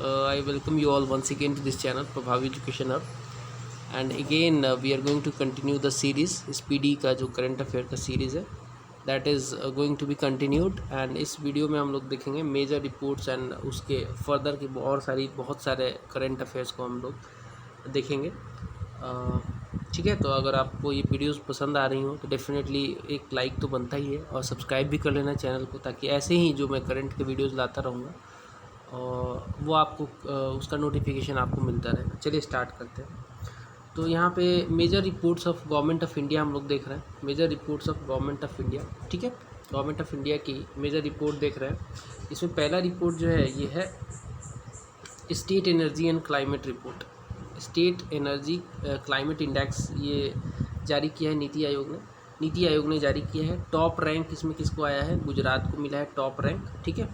I welcome you all once again to this channel Prabhavi education hub and again we are going to continue the series इस PD का जो current affair का series है that is going to be continued. And इस video में हम लोग देखेंगे मेजर रिपोर्ट्स एंड उसके फर्दर की बहुत सारे करंट अफेयर्स को हम लोग देखेंगे। ठीक है, तो अगर आपको ये वीडियोस पसंद आ रही हो तो डेफिनेटली एक लाइक तो बनता ही है और सब्सक्राइब भी कर लेना चैनल को, ताकि ऐसे ही जो मैं करंट के वीडियोस लाता रहूँगा और वो आपको उसका नोटिफिकेशन आपको मिलता रहेगा। चलिए स्टार्ट करते हैं। तो यहाँ पे major reports of government of India हम लोग देख रहे हैं। Major reports of government of India, ठीक है, गवर्नमेंट ऑफ इंडिया की मेजर रिपोर्ट देख रहे हैं। इसमें पहला रिपोर्ट जो है ये है state energy and climate report. State energy climate index ये जारी किया है नीति आयोग ने जारी किया है। टॉप रैंक इसमें किसको आया है? गुजरात को मिला है टॉप रैंक, ठीक है।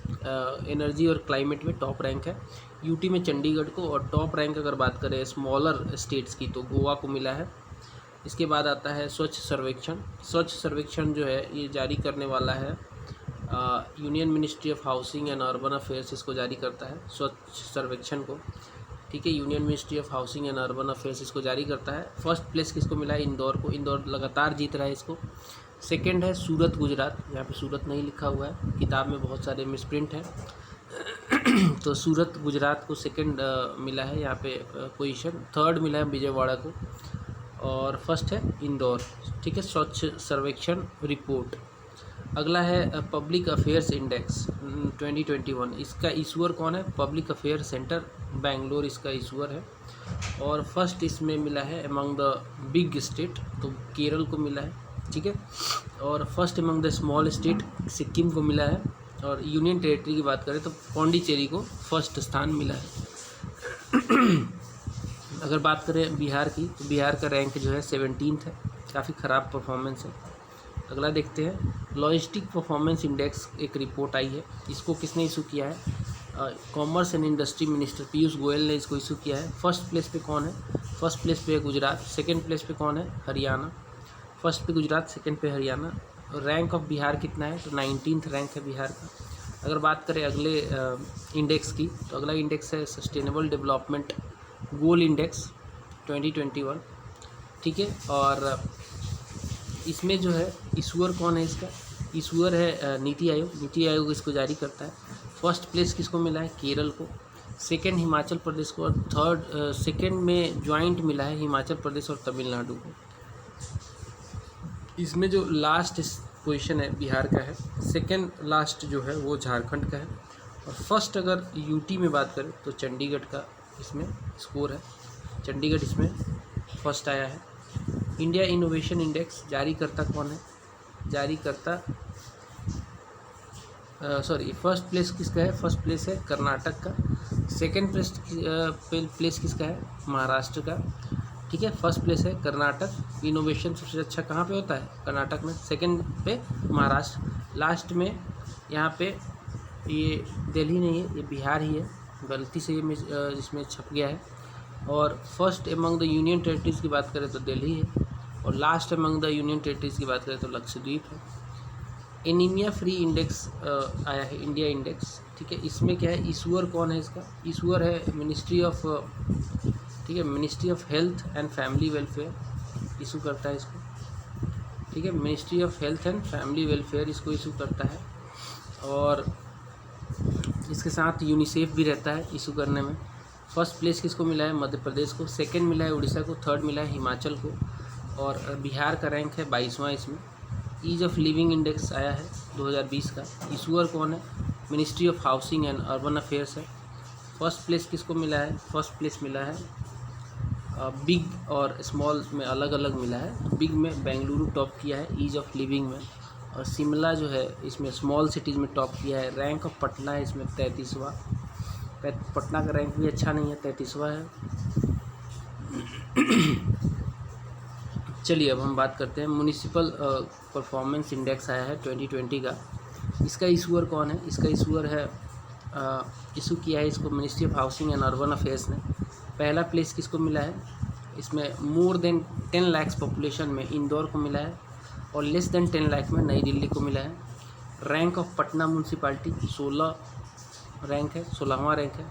एनर्जी और क्लाइमेट में टॉप रैंक है यूटी में चंडीगढ़ को, और टॉप रैंक अगर बात करें स्मॉलर स्टेट्स की तो गोवा को मिला है। इसके बाद आता है स्वच्छ सर्वेक्षण। स्वच्छ सर्वेक्षण जो है ये जारी करने वाला है union ministry of housing and urban affairs, इसको जारी करता है स्वच्छ सर्वेक्षण को, ठीक है। Union ministry of housing and urban affairs इसको जारी करता है। फर्स्ट प्लेस किसको मिला है? इंदौर को। इंदौर लगातार जीत रहा है इसको। सेकंड है सूरत गुजरात, यहाँ पे सूरत नहीं लिखा हुआ है, किताब में बहुत सारे मिसप्रिंट हैं तो सूरत गुजरात को सेकंड मिला है यहाँ पे पोजीशन। थर्ड मिला है विजयवाड़ा को, और फर्स्ट है इंदौर, ठीक है। स्वच्छ सर्वेक्षण रिपोर्ट। अगला है पब्लिक अफेयर्स इंडेक्स 2021। इसका इशूअर कौन है? पब्लिक अफेयर सेंटर बेंगलोर इसका इशूअर है। और फर्स्ट इसमें मिला है अमंग द बिग स्टेट, तो केरल को मिला है, ठीक है। और first among the small state Sikkim को मिला है। और यूनियन टेरिटरी की बात करें तो पौंडीचेरी को फर्स्ट स्थान मिला है। अगर बात करें बिहार की तो बिहार का रैंक जो है 17th है, काफ़ी ख़राब परफॉर्मेंस है। अगला देखते हैं लॉजिस्टिक परफॉर्मेंस इंडेक्स, एक रिपोर्ट आई है। इसको किसने इशू किया है? Commerce and industry minister Piyush Goyal ने इसको इशू किया है। फर्स्ट प्लेस पे कौन है? फर्स्ट प्लेस पे है गुजरात। सेकंड प्लेस पे कौन है? हरियाणा। फर्स्ट पे गुजरात, सेकंड पे हरियाणा। रैंक ऑफ बिहार कितना है? तो 19th रैंक है बिहार का। अगर बात करें अगले इंडेक्स की तो अगला इंडेक्स है सस्टेनेबल डेवलपमेंट गोल इंडेक्स 2021, ठीक है। और इसमें जो है इशूअर कौन है इसका? इशूअर है नीति आयोग इसको जारी करता है। फर्स्ट प्लेस किसको मिला है? केरल को। सेकंड हिमाचल प्रदेश को, और थर्ड सेकंड में ज्वाइंट मिला है हिमाचल प्रदेश और तमिलनाडु को। इसमें जो लास्ट पोजीशन है बिहार का है, सेकंड लास्ट जो है वो झारखंड का है, और फर्स्ट अगर यूटी में बात करें तो चंडीगढ़ का इसमें स्कोर है। चंडीगढ़ इसमें फर्स्ट आया है। इंडिया इनोवेशन इंडेक्स जारी करता कौन है? जारी करता फर्स्ट प्लेस किसका है? फर्स्ट प्लेस है कर्नाटक का। सेकंड प्लेस किसका है? महाराष्ट्र का, ठीक है। फर्स्ट प्लेस है कर्नाटक। इनोवेशन सबसे अच्छा कहाँ पे होता है? कर्नाटक में। सेकंड पे महाराष्ट्र। लास्ट में यहाँ पे ये दिल्ली नहीं है, ये बिहार ही है, गलती से ये इसमें छप गया है। और first among the union territories की बात करें तो दिल्ली है, और last among the union territories की बात करें तो लक्षद्वीप है। एनीमिया फ्री इंडेक्स आया है, इंडिया इंडेक्स, ठीक है। इसमें क्या है? इशूअर कौन है इसका? इशूअर है मिनिस्ट्री ऑफ, ठीक है, ministry of health and family welfare issue करता है इसको, ठीक है। Ministry of health and family welfare इसको इशू करता है, और इसके साथ यूनिसेफ भी रहता है इशू करने में। फर्स्ट प्लेस किसको मिला है? मध्य प्रदेश को। सेकंड मिला है उड़ीसा को। थर्ड मिला है हिमाचल को, और बिहार का रैंक है 22वां इसमें। ईज ऑफ लिविंग इंडेक्स आया है 2020 का। इशूअर कौन है? Ministry of housing and urban affairs है। फर्स्ट प्लेस किसको मिला है? फर्स्ट प्लेस मिला है बिग और स्मॉल में अलग अलग मिला है। बिग में बेंगलुरु टॉप किया है ईज ऑफ लिविंग में, और शिमला जो है इसमें स्मॉल सिटीज़ में टॉप किया है। रैंक ऑफ पटना है इसमें 33वां। पटना का रैंक भी अच्छा नहीं है, 33वां है। चलिए अब हम बात करते हैं म्युनिसिपल परफॉर्मेंस इंडेक्स आया है 2020 का। इसका इशूअर कौन है? इसका इशूअर है इशू किया है इसको ministry of housing and urban affairs ने। पहला प्लेस किसको मिला है? इसमें मोर देन 10 लाख पॉपुलेशन में इंदौर को मिला है, और लेस देन 10 लाख में नई दिल्ली को मिला है। Rank of Patna municipality 16 rank है, 16वां रैंक है।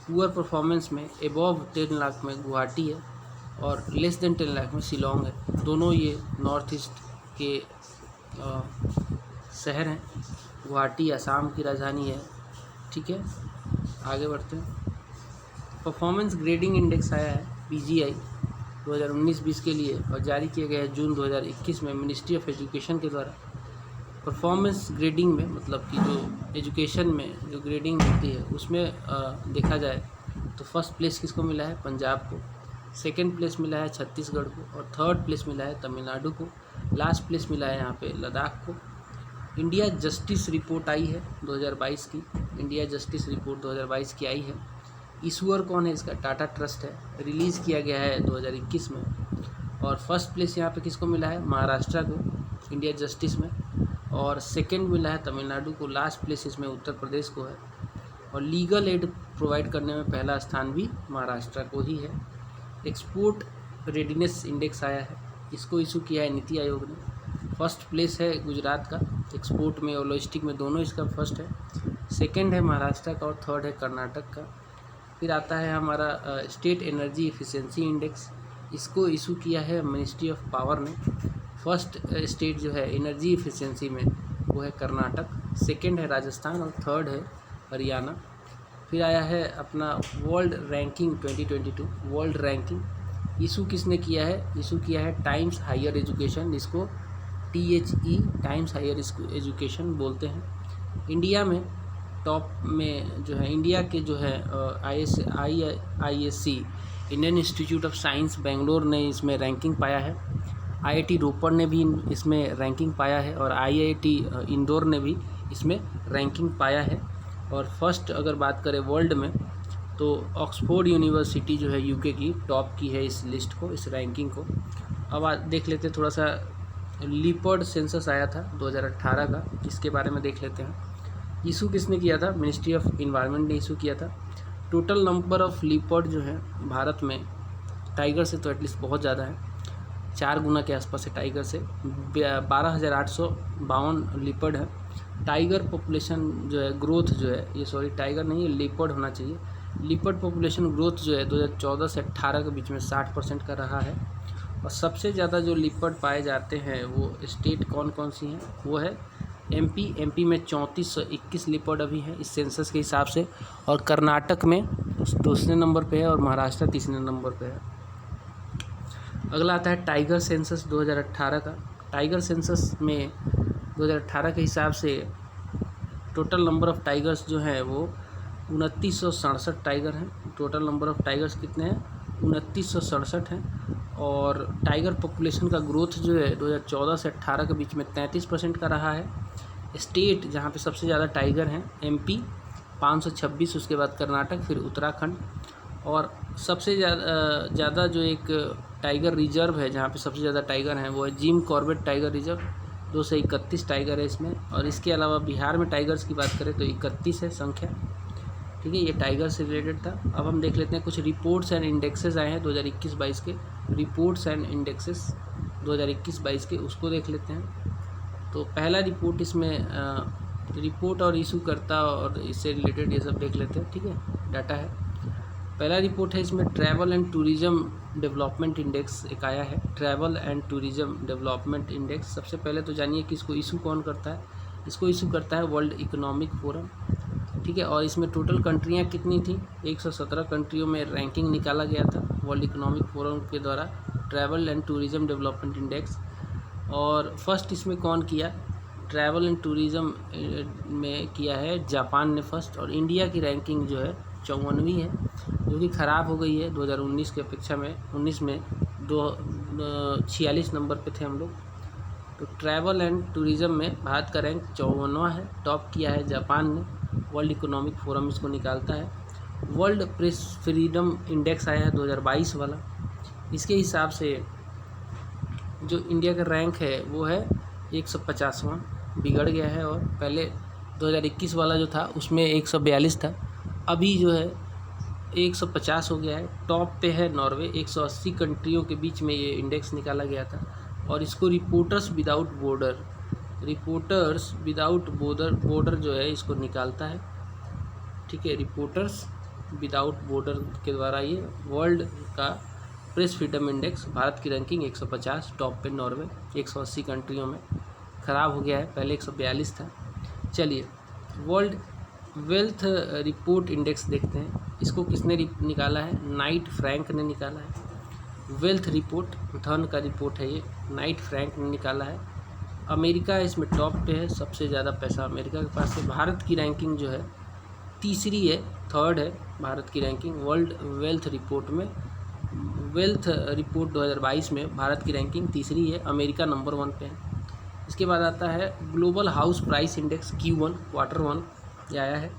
पुअर परफॉर्मेंस में एबव 10 लाख में गुवाहाटी है और लेस देन 10 लाख में शिलोंग है। दोनों ये नॉर्थ ईस्ट के शहर हैं। गुवाहाटी असम की राजधानी है। ठीक है, आगे बढ़ते हैं। परफॉर्मेंस ग्रेडिंग इंडेक्स आया है PGI 2019-20 के लिए और जारी किया गया है जून 2021 में मिनिस्ट्री ऑफ एजुकेशन के द्वारा। परफॉर्मेंस ग्रेडिंग में मतलब कि जो एजुकेशन में जो ग्रेडिंग होती है उसमें देखा जाए तो फर्स्ट प्लेस किसको मिला है? पंजाब को। सेकंड प्लेस मिला है छत्तीसगढ़ को और थर्ड प्लेस मिला है तमिलनाडु को। लास्ट प्लेस मिला है यहाँ पे लद्दाख को। इंडिया जस्टिस रिपोर्ट आई है 2022 की। इंडिया जस्टिस रिपोर्ट 2022 की आई है। इशूअर कौन है इसका? टाटा ट्रस्ट है। रिलीज़ किया गया है 2021 में और फर्स्ट प्लेस यहाँ पे किसको मिला है? महाराष्ट्र को इंडिया जस्टिस में और सेकंड मिला है तमिलनाडु को। लास्ट प्लेस इसमें उत्तर प्रदेश को है और लीगल एड प्रोवाइड करने में पहला स्थान भी महाराष्ट्र को ही है। एक्सपोर्ट रेडीनेस इंडेक्स आया है, इसको इशू किया है नीति आयोग ने। फर्स्ट प्लेस है गुजरात का, एक्सपोर्ट में और लॉजिस्टिक में दोनों इसका फर्स्ट है। सेकंड है महाराष्ट्र का और थर्ड है कर्नाटक का। फिर आता है हमारा स्टेट एनर्जी एफिशिएंसी इंडेक्स, इसको इशू किया है मिनिस्ट्री ऑफ पावर ने। फर्स्ट स्टेट जो है एनर्जी एफिशिएंसी में वो है कर्नाटक, सेकंड है राजस्थान और थर्ड है हरियाणा। फिर आया है अपना world ranking 2022 world ranking, issue किसने किया है? इशू किया है टाइम्स हायर एजुकेशन, जिसको THE टाइम्स हायर एजुकेशन बोलते हैं। इंडिया में टॉप में जो है इंडिया के जो है IISc Indian institute of science Bangalore ने इसमें रैंकिंग पाया है। IIT रोपड़ ने भी इसमें रैंकिंग पाया है और IIT इंदौर ने भी इसमें रैंकिंग पाया है। और फर्स्ट अगर बात करें वर्ल्ड में तो ऑक्सफोर्ड यूनिवर्सिटी जो है UK की टॉप की है इस लिस्ट को, इस रैंकिंग को। अब देख लेते हैं थोड़ा सा लीपर्ड सेंसस आया था 2018 का, इसके बारे में देख लेते हैं। इशू किसने किया था? मिनिस्ट्री ऑफ इन्वायरमेंट ने इशू किया था। टोटल नंबर ऑफ लीपर्ड जो है भारत में टाइगर से तो एटलीस्ट बहुत ज़्यादा है, 4 गुना के आसपास है टाइगर से। 12,852 लीपर्ड है। टाइगर पॉपुलेशन जो है ग्रोथ जो है ये सॉरी टाइगर नहीं है लीपर्ड होना चाहिए। लीपर्ड पॉपुलेशन ग्रोथ जो है 2014 से 18 के बीच में 60% का रहा है। और सबसे ज़्यादा जो लीपर्ड पाए जाते हैं वो स्टेट कौन कौन सी हैं? वो है MP में 3421 लीपर्ड अभी है इस सेंसस के हिसाब से और कर्नाटक में दूसरे नंबर पे है और महाराष्ट्र तीसरे नंबर पे है। अगला आता है टाइगर सेंसस 2018 का। टाइगर सेंसस में 2018 के हिसाब से टोटल नंबर ऑफ़ टाइगर्स जो हैं वो 2967 टाइगर हैं। टोटल नंबर ऑफ़ टाइगर्स कितने हैं? 2967 हैं। और टाइगर पॉपुलेशन का ग्रोथ जो है 2014 से 18 के बीच में 33% का रहा है। स्टेट जहाँ पे सबसे ज़्यादा टाइगर हैं MP 526, उसके बाद कर्नाटक, फिर उत्तराखंड। और सबसे ज़्यादा जो एक टाइगर रिजर्व है जहाँ पे सबसे ज़्यादा टाइगर हैं वो है Jim Corbett tiger reserve, 231 tiger है इसमें। और इसके अलावा बिहार में टाइगर्स की बात करें तो 31 है संख्या। ठीक है, ये टाइगर से रिलेटेड था। अब हम देख लेते हैं कुछ रिपोर्ट्स एंड इंडेक्सेस आए हैं 2021-22 के। रिपोर्ट्स एंड इंडेक्सेस 2021-22 के, उसको देख लेते हैं। तो पहला रिपोर्ट इसमें रिपोर्ट और इशू करता और इससे रिलेटेड ये सब देख लेते हैं। ठीक है, डाटा है। पहला रिपोर्ट है इसमें travel and tourism development index एक आया है। Travel and tourism development index, सबसे पहले तो जानिए कि इसको इशू कौन करता है। इसको इशू करता है वर्ल्ड इकोनॉमिक फोरम। ठीक है, और इसमें टोटल कंट्रियाँ कितनी थी? 117 कंट्रियों में रैंकिंग निकाला गया था वर्ल्ड इकोनॉमिक फोरम के द्वारा travel and tourism development index. और फर्स्ट इसमें कौन किया? ट्रैवल एंड टूरिज़्म में किया है जापान ने फर्स्ट। और इंडिया की रैंकिंग जो है 54वीं है, जो कि ख़राब हो गई है 2019 की अपेक्षा में। 19 में 46 नंबर पे थे हम लोग। तो ट्रैवल एंड टूरिज़्म में भारत का रैंक 54वां है। टॉप किया है जापान ने। वर्ल्ड इकोनॉमिक फोरम इसको निकालता है। वर्ल्ड प्रेस फ्रीडम इंडेक्स आया है 2022 वाला। इसके हिसाब से जो इंडिया का रैंक है वो है 150वां, बिगड़ गया है। और पहले 2021 वाला जो था उसमें 142 था, अभी जो है 150 हो गया है। टॉप पे है नॉर्वे। 180 कंट्रियों के बीच में ये इंडेक्स निकाला गया था। और इसको रिपोर्टर्स विदाउट बॉर्डर जो है इसको निकालता है। ठीक है, रिपोर्टर्स विदाउट बॉर्डर के द्वारा ये वर्ल्ड का प्रेस फ्रीडम इंडेक्स, भारत की रैंकिंग 150, टॉप पे नॉर्वे 180 कंट्रियों में, ख़राब हो गया है, पहले 142 था। चलिए वर्ल्ड वेल्थ रिपोर्ट इंडेक्स देखते हैं, इसको किसने निकाला है? नाइट फ्रैंक ने निकाला है। वेल्थ रिपोर्ट, धन का रिपोर्ट है ये, नाइट फ्रैंक ने निकाला है। अमेरिका इसमें टॉप पे है, सबसे ज़्यादा पैसा अमेरिका के पास है। भारत की रैंकिंग जो है तीसरी है, थर्ड है भारत की रैंकिंग वर्ल्ड वेल्थ रिपोर्ट में। वेल्थ रिपोर्ट 2022 में भारत की रैंकिंग तीसरी है, अमेरिका नंबर 1 पे है। इसके बाद आता है global house price index Q1 quarter 1, ये आया है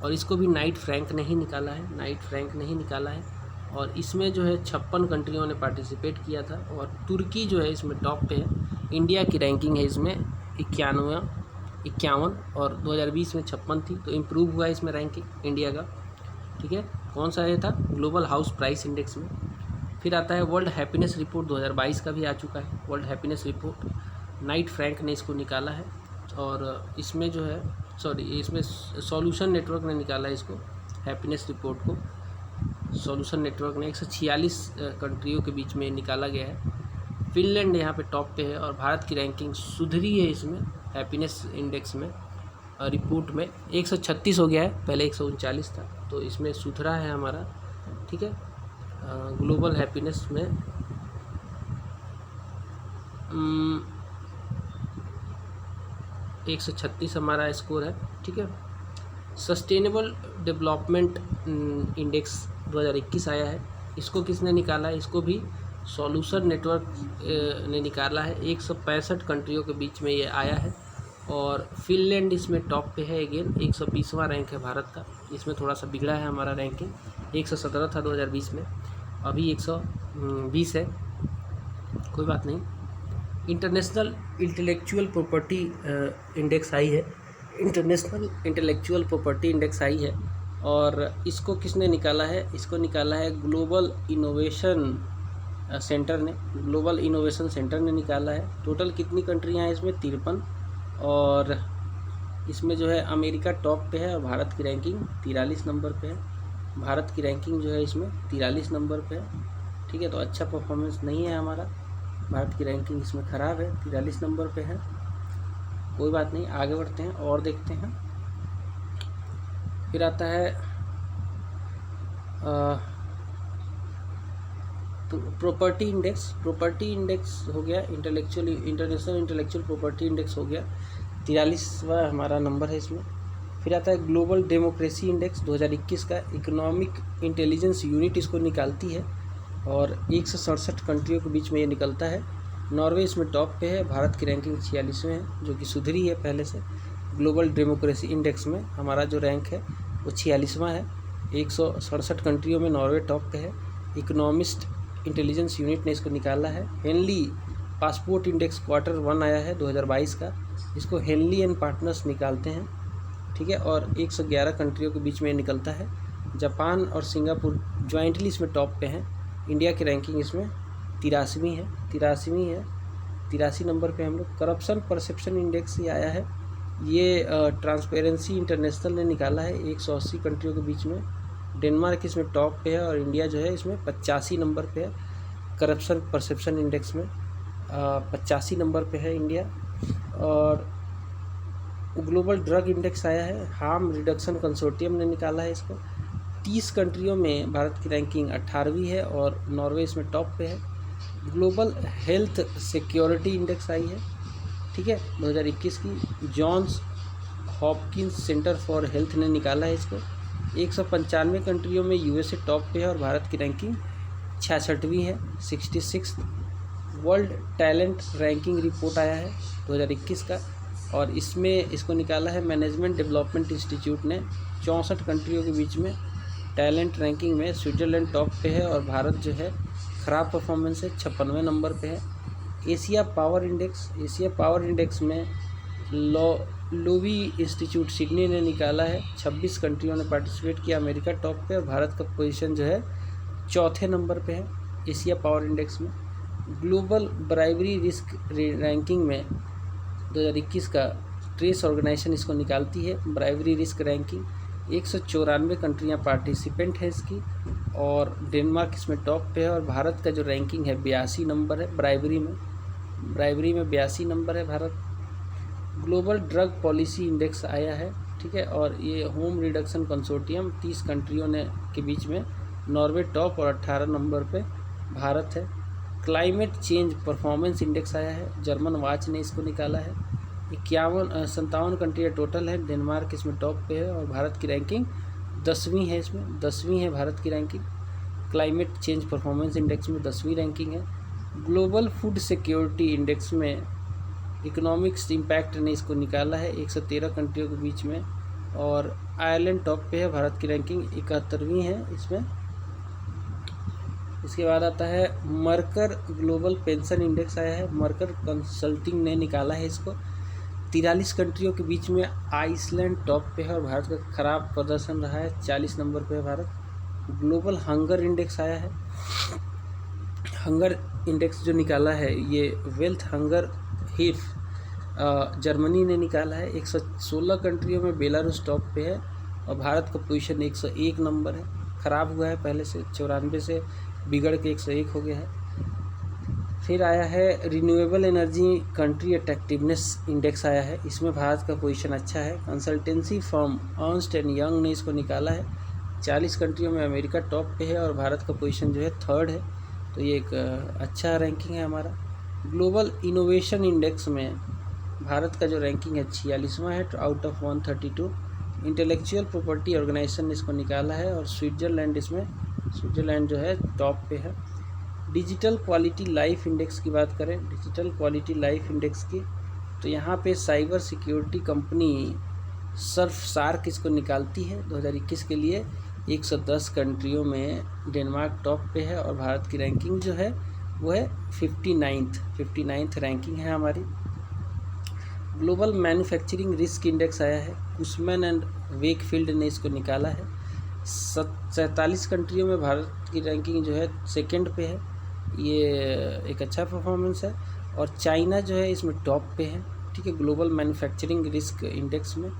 और इसको भी नाइट फ्रैंक ने ही निकाला है, नाइट फ्रैंक ने ही निकाला है। और इसमें जो है 56 कंट्रियों ने पार्टिसिपेट किया था और तुर्की जो है इसमें टॉप पे है। इंडिया की रैंकिंग है इसमें 51 और 2020 में 56 थी, तो इम्प्रूव हुआ इसमें रैंकिंग इंडिया का। ठीक है, कौन सा ये था? ग्लोबल हाउस प्राइस इंडेक्स में। फिर आता है वर्ल्ड हैप्पीनेस रिपोर्ट 2022 का भी आ चुका है, world happiness report Knight Frank ने इसको निकाला है। और इसमें जो है इसमें सॉल्यूशन नेटवर्क ने निकाला है इसको, हैप्पीनेस रिपोर्ट को सॉल्यूशन नेटवर्क ने 146 कंट्रियों के बीच में निकाला गया है। फिनलैंड यहाँ पे टॉप पे है और भारत की रैंकिंग सुधरी है इसमें हैप्पीनेस इंडेक्स में, रिपोर्ट में 136 हो गया है, पहले 139 था, तो इसमें सुधरा है हमारा। ठीक है, ग्लोबल हैप्पीनेस में 136 हमारा स्कोर है। ठीक है, सस्टेनेबल डेवलपमेंट इंडेक्स 2021 आया है, इसको किसने निकाला है? इसको भी सॉल्यूशन नेटवर्क ने निकाला है। 165 कंट्रियों के बीच में ये आया है और फिनलैंड इसमें टॉप पे है। अगेन 120वां रैंक है भारत का, इसमें थोड़ा सा बिगड़ा है हमारा रैंकिंग, 117 था 2020 में, अभी 120 है, कोई बात नहीं। इंटरनेशनल इंटेलेक्चुअल प्रॉपर्टी इंडेक्स आई है, इंटरनेशनल इंटेलेक्चुअल प्रॉपर्टी इंडेक्स आई है और इसको किसने निकाला है? इसको निकाला है ग्लोबल इनोवेशन सेंटर ने, ग्लोबल इनोवेशन सेंटर ने निकाला है। टोटल कितनी कंट्रियां हैं इसमें? 53, और इसमें जो है अमेरिका टॉप पे है और भारत की रैंकिंग 43 नंबर पे है। भारत की रैंकिंग जो है इसमें 43 नंबर पे है। ठीक है, तो अच्छा परफॉर्मेंस नहीं है हमारा, भारत की रैंकिंग इसमें ख़राब है, 43 नंबर पे है, कोई बात नहीं, आगे बढ़ते हैं और देखते हैं। फिर आता है प्रॉपर्टी इंडेक्स, प्रॉपर्टी इंडेक्स हो गया इंटरनेशनल इंटेलेक्चुअल प्रॉपर्टी इंडेक्स हो गया, 43वां हमारा नंबर है इसमें। फिर आता है ग्लोबल डेमोक्रेसी इंडेक्स 2021 का, इकोनॉमिक इंटेलिजेंस यूनिट इसको निकालती है और 167 कंट्रियों के बीच में ये निकलता है। नॉर्वे इसमें टॉप पे है, भारत की रैंकिंग 46वें है, जो कि सुधरी है पहले से। ग्लोबल डेमोक्रेसी इंडेक्स में हमारा जो रैंक है वो 46वां है, 167 कंट्रियों में नॉर्वे टॉप पे है। इकोनॉमिस्ट इंटेलिजेंस यूनिट ने इसको निकाला है। हेनली पासपोर्ट इंडेक्स क्वार्टर 1 आया है 2022 का, इसको हेनली एंड पार्टनर्स निकालते हैं। ठीक है, और 111 कंट्रियों के बीच में निकलता है। जापान और सिंगापुर ज्वाइंटली इसमें टॉप पे हैं। इंडिया की रैंकिंग इसमें 83वीं है, 83 नंबर पे हम लोग। करप्शन परसेप्शन इंडेक्स ये आया है, ये ट्रांसपेरेंसी इंटरनेशनल ने निकाला है, 180 कंट्रियों के बीच में। डेनमार्क इसमें टॉप पे है और इंडिया जो है इसमें 85 नंबर पे है। करप्शन परसेप्शन इंडेक्स में 85 नंबर पे है इंडिया। और ग्लोबल ड्रग इंडेक्स आया है, हार्म रिडक्शन कंसोर्टियम ने निकाला है इसको। 30 कंट्रियों में भारत की रैंकिंग 18वीं है और नॉर्वे इसमें टॉप पे है। ग्लोबल हेल्थ सिक्योरिटी इंडेक्स आई है, ठीक है, 2021 की, Johns Hopkins Center for Health ने निकाला है इसको। 195 कंट्रियों में यूएसए टॉप पे है और भारत की रैंकिंग 66वीं है, 66। वर्ल्ड टैलेंट रैंकिंग रिपोर्ट आया है 2021 का और इसमें इसको निकाला है मैनेजमेंट डेवलपमेंट इंस्टीट्यूट ने। 64 कंट्रियों के बीच में टैलेंट रैंकिंग में स्विट्ज़रलैंड टॉप पे है और भारत जो है ख़राब परफॉर्मेंस है, 56वें नंबर पे है। एशिया पावर इंडेक्स में लोवी इंस्टीट्यूट सिडनी ने निकाला है। 26 कंट्रियों ने पार्टिसिपेट किया, अमेरिका टॉप पे और भारत का पोजीशन जो है 4थे नंबर पे है एशिया पावर इंडेक्स में। ग्लोबल ब्राइवरी रिस्क रैंकिंग में 2021 का ट्रेस ऑर्गेनाइजेशन इसको निकालती है, ब्राइवरी रिस्क रैंकिंग। 194 कंट्रियाँ पार्टिसिपेंट है इसकी, और डेनमार्क इसमें टॉप पे है। और भारत का जो रैंकिंग है 82 नंबर है ब्राइवरी में 82 नंबर है Bharat. Global drug policy index आया है, ठीक है। और ये होम रिडक्शन कंसोर्टियम 30 कंट्रियों ने के बीच में, नॉर्वे टॉप और 18 नंबर पे भारत है। क्लाइमेट चेंज परफॉर्मेंस इंडेक्स आया है, जर्मन वाच ने इसको निकाला है। 57 कंट्री टोटल है, डेनमार्क इसमें टॉप पे है और भारत की रैंकिंग 10वीं है, इसमें 10वीं है भारत की ranking. Climate change performance index में 10वीं रैंकिंग है। ग्लोबल फूड सिक्योरिटी इंडेक्स में इकोनॉमिक्स इम्पैक्ट ने इसको निकाला है 113 कंट्रियों के बीच में, और आयरलैंड टॉप पे है, भारत की रैंकिंग 71वीं है इसमें। इसके बाद आता है मर्कर ग्लोबल पेंशन इंडेक्स आया है, मर्कर कंसल्टिंग ने निकाला है इसको। 43 कंट्रियों के बीच में आइसलैंड टॉप पे है और भारत का खराब प्रदर्शन रहा है, 40 नंबर पे है भारत। ग्लोबल हंगर इंडेक्स आया है, हंगर इंडेक्स जो निकाला है ये वेल्थ हंगर हिफ जर्मनी ने निकाला है। 116 कंट्रियों में बेलारूस टॉप पे है और भारत का पोजीशन 101 नंबर है, ख़राब हुआ है पहले से, 94 से बिगड़ के 101 हो गया है। फिर आया है renewable energy country attractiveness index आया है, इसमें भारत का पोजीशन अच्छा है। Consultancy firm Ernst and young ने इसको निकाला है, 40 कंट्रियों में अमेरिका टॉप पे है और भारत का पोजीशन जो है 3rd है, तो ये एक अच्छा रैंकिंग है हमारा। ग्लोबल इनोवेशन इंडेक्स में भारत का जो रैंकिंग है 46वां है out of 132। Intellectual property organisation ने इसको निकाला है और स्विट्ज़रलैंड जो है टॉप पे है। डिजिटल क्वालिटी लाइफ इंडेक्स की बात करें, डिजिटल क्वालिटी लाइफ इंडेक्स की, तो यहाँ पे साइबर सिक्योरिटी कंपनी सार्क इसको निकालती है 2021 के लिए। 110 कंट्रियों में डेनमार्क टॉप पे है और भारत की रैंकिंग जो है वो है 59th रैंकिंग है हमारी। ग्लोबल मैन्युफैक्चरिंग रिस्क इंडेक्स आया है, कुशमैन एंड वेकफील्ड ने इसको निकाला है। 47 कंट्रियों में भारत की रैंकिंग जो है 2nd पे है, ये एक अच्छा परफॉर्मेंस है। और चाइना जो है इसमें टॉप पे है, ठीक है, ग्लोबल मैन्युफैक्चरिंग रिस्क इंडेक्स में।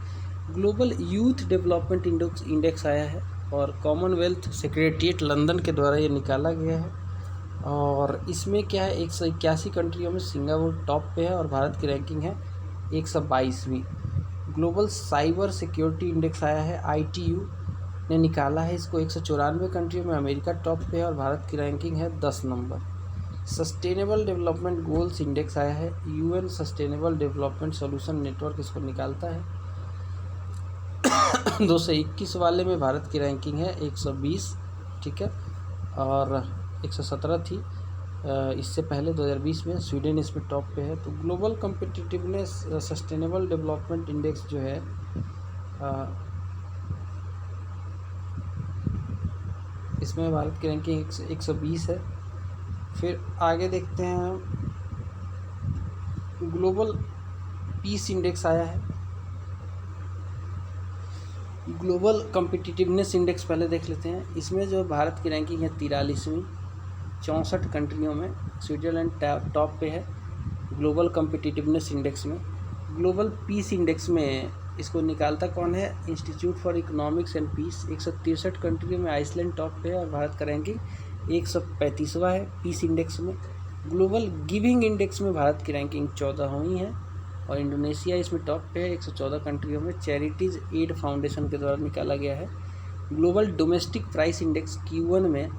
ग्लोबल यूथ डेवलपमेंट इंडेक्स आया है और कॉमनवेल्थ सेक्रेटरीट लंदन के द्वारा ये निकाला गया है। और इसमें क्या है 181 कंट्रियों में सिंगापुर टॉप पे है और भारत की रैंकिंग है 122वीं। ग्लोबल साइबर सिक्योरिटी इंडेक्स आया है, ITU ने निकाला है इसको, 194 कंट्रियों में अमेरिका टॉप पे है और भारत की रैंकिंग है 10 number. Sustainable development goals index आया है, UN sustainable development solution network इसको निकालता है। 221 वाले में भारत की रैंकिंग है 120, ठीक है, और 117 थी इससे पहले 2020 में। स्वीडन इसमें टॉप पे है। तो global competitiveness sustainable development index जो है इसमें भारत की रैंकिंग 120 है। फिर आगे देखते हैं, ग्लोबल पीस इंडेक्स आया है। ग्लोबल कम्पिटिटिवनेस इंडेक्स पहले देख लेते हैं, इसमें जो भारत की रैंकिंग है 43वीं, 64 कंट्रियों में। स्विट्ज़रलैंड टॉप पे है ग्लोबल कम्पिटिटिवनेस इंडेक्स में। ग्लोबल पीस इंडेक्स में इसको निकालता कौन है, institute for economics and peace. 163 कंट्रियों में आइसलैंड टॉप पे है और भारत का रैंकिंग 135वां है पीस इंडेक्स में। ग्लोबल गिविंग इंडेक्स में भारत की रैंकिंग 14वीं है और इंडोनेशिया इसमें टॉप पे है 114 कंट्रियों में। चैरिटीज़ एड फाउंडेशन के द्वारा निकाला गया है। Global domestic price index Q1 में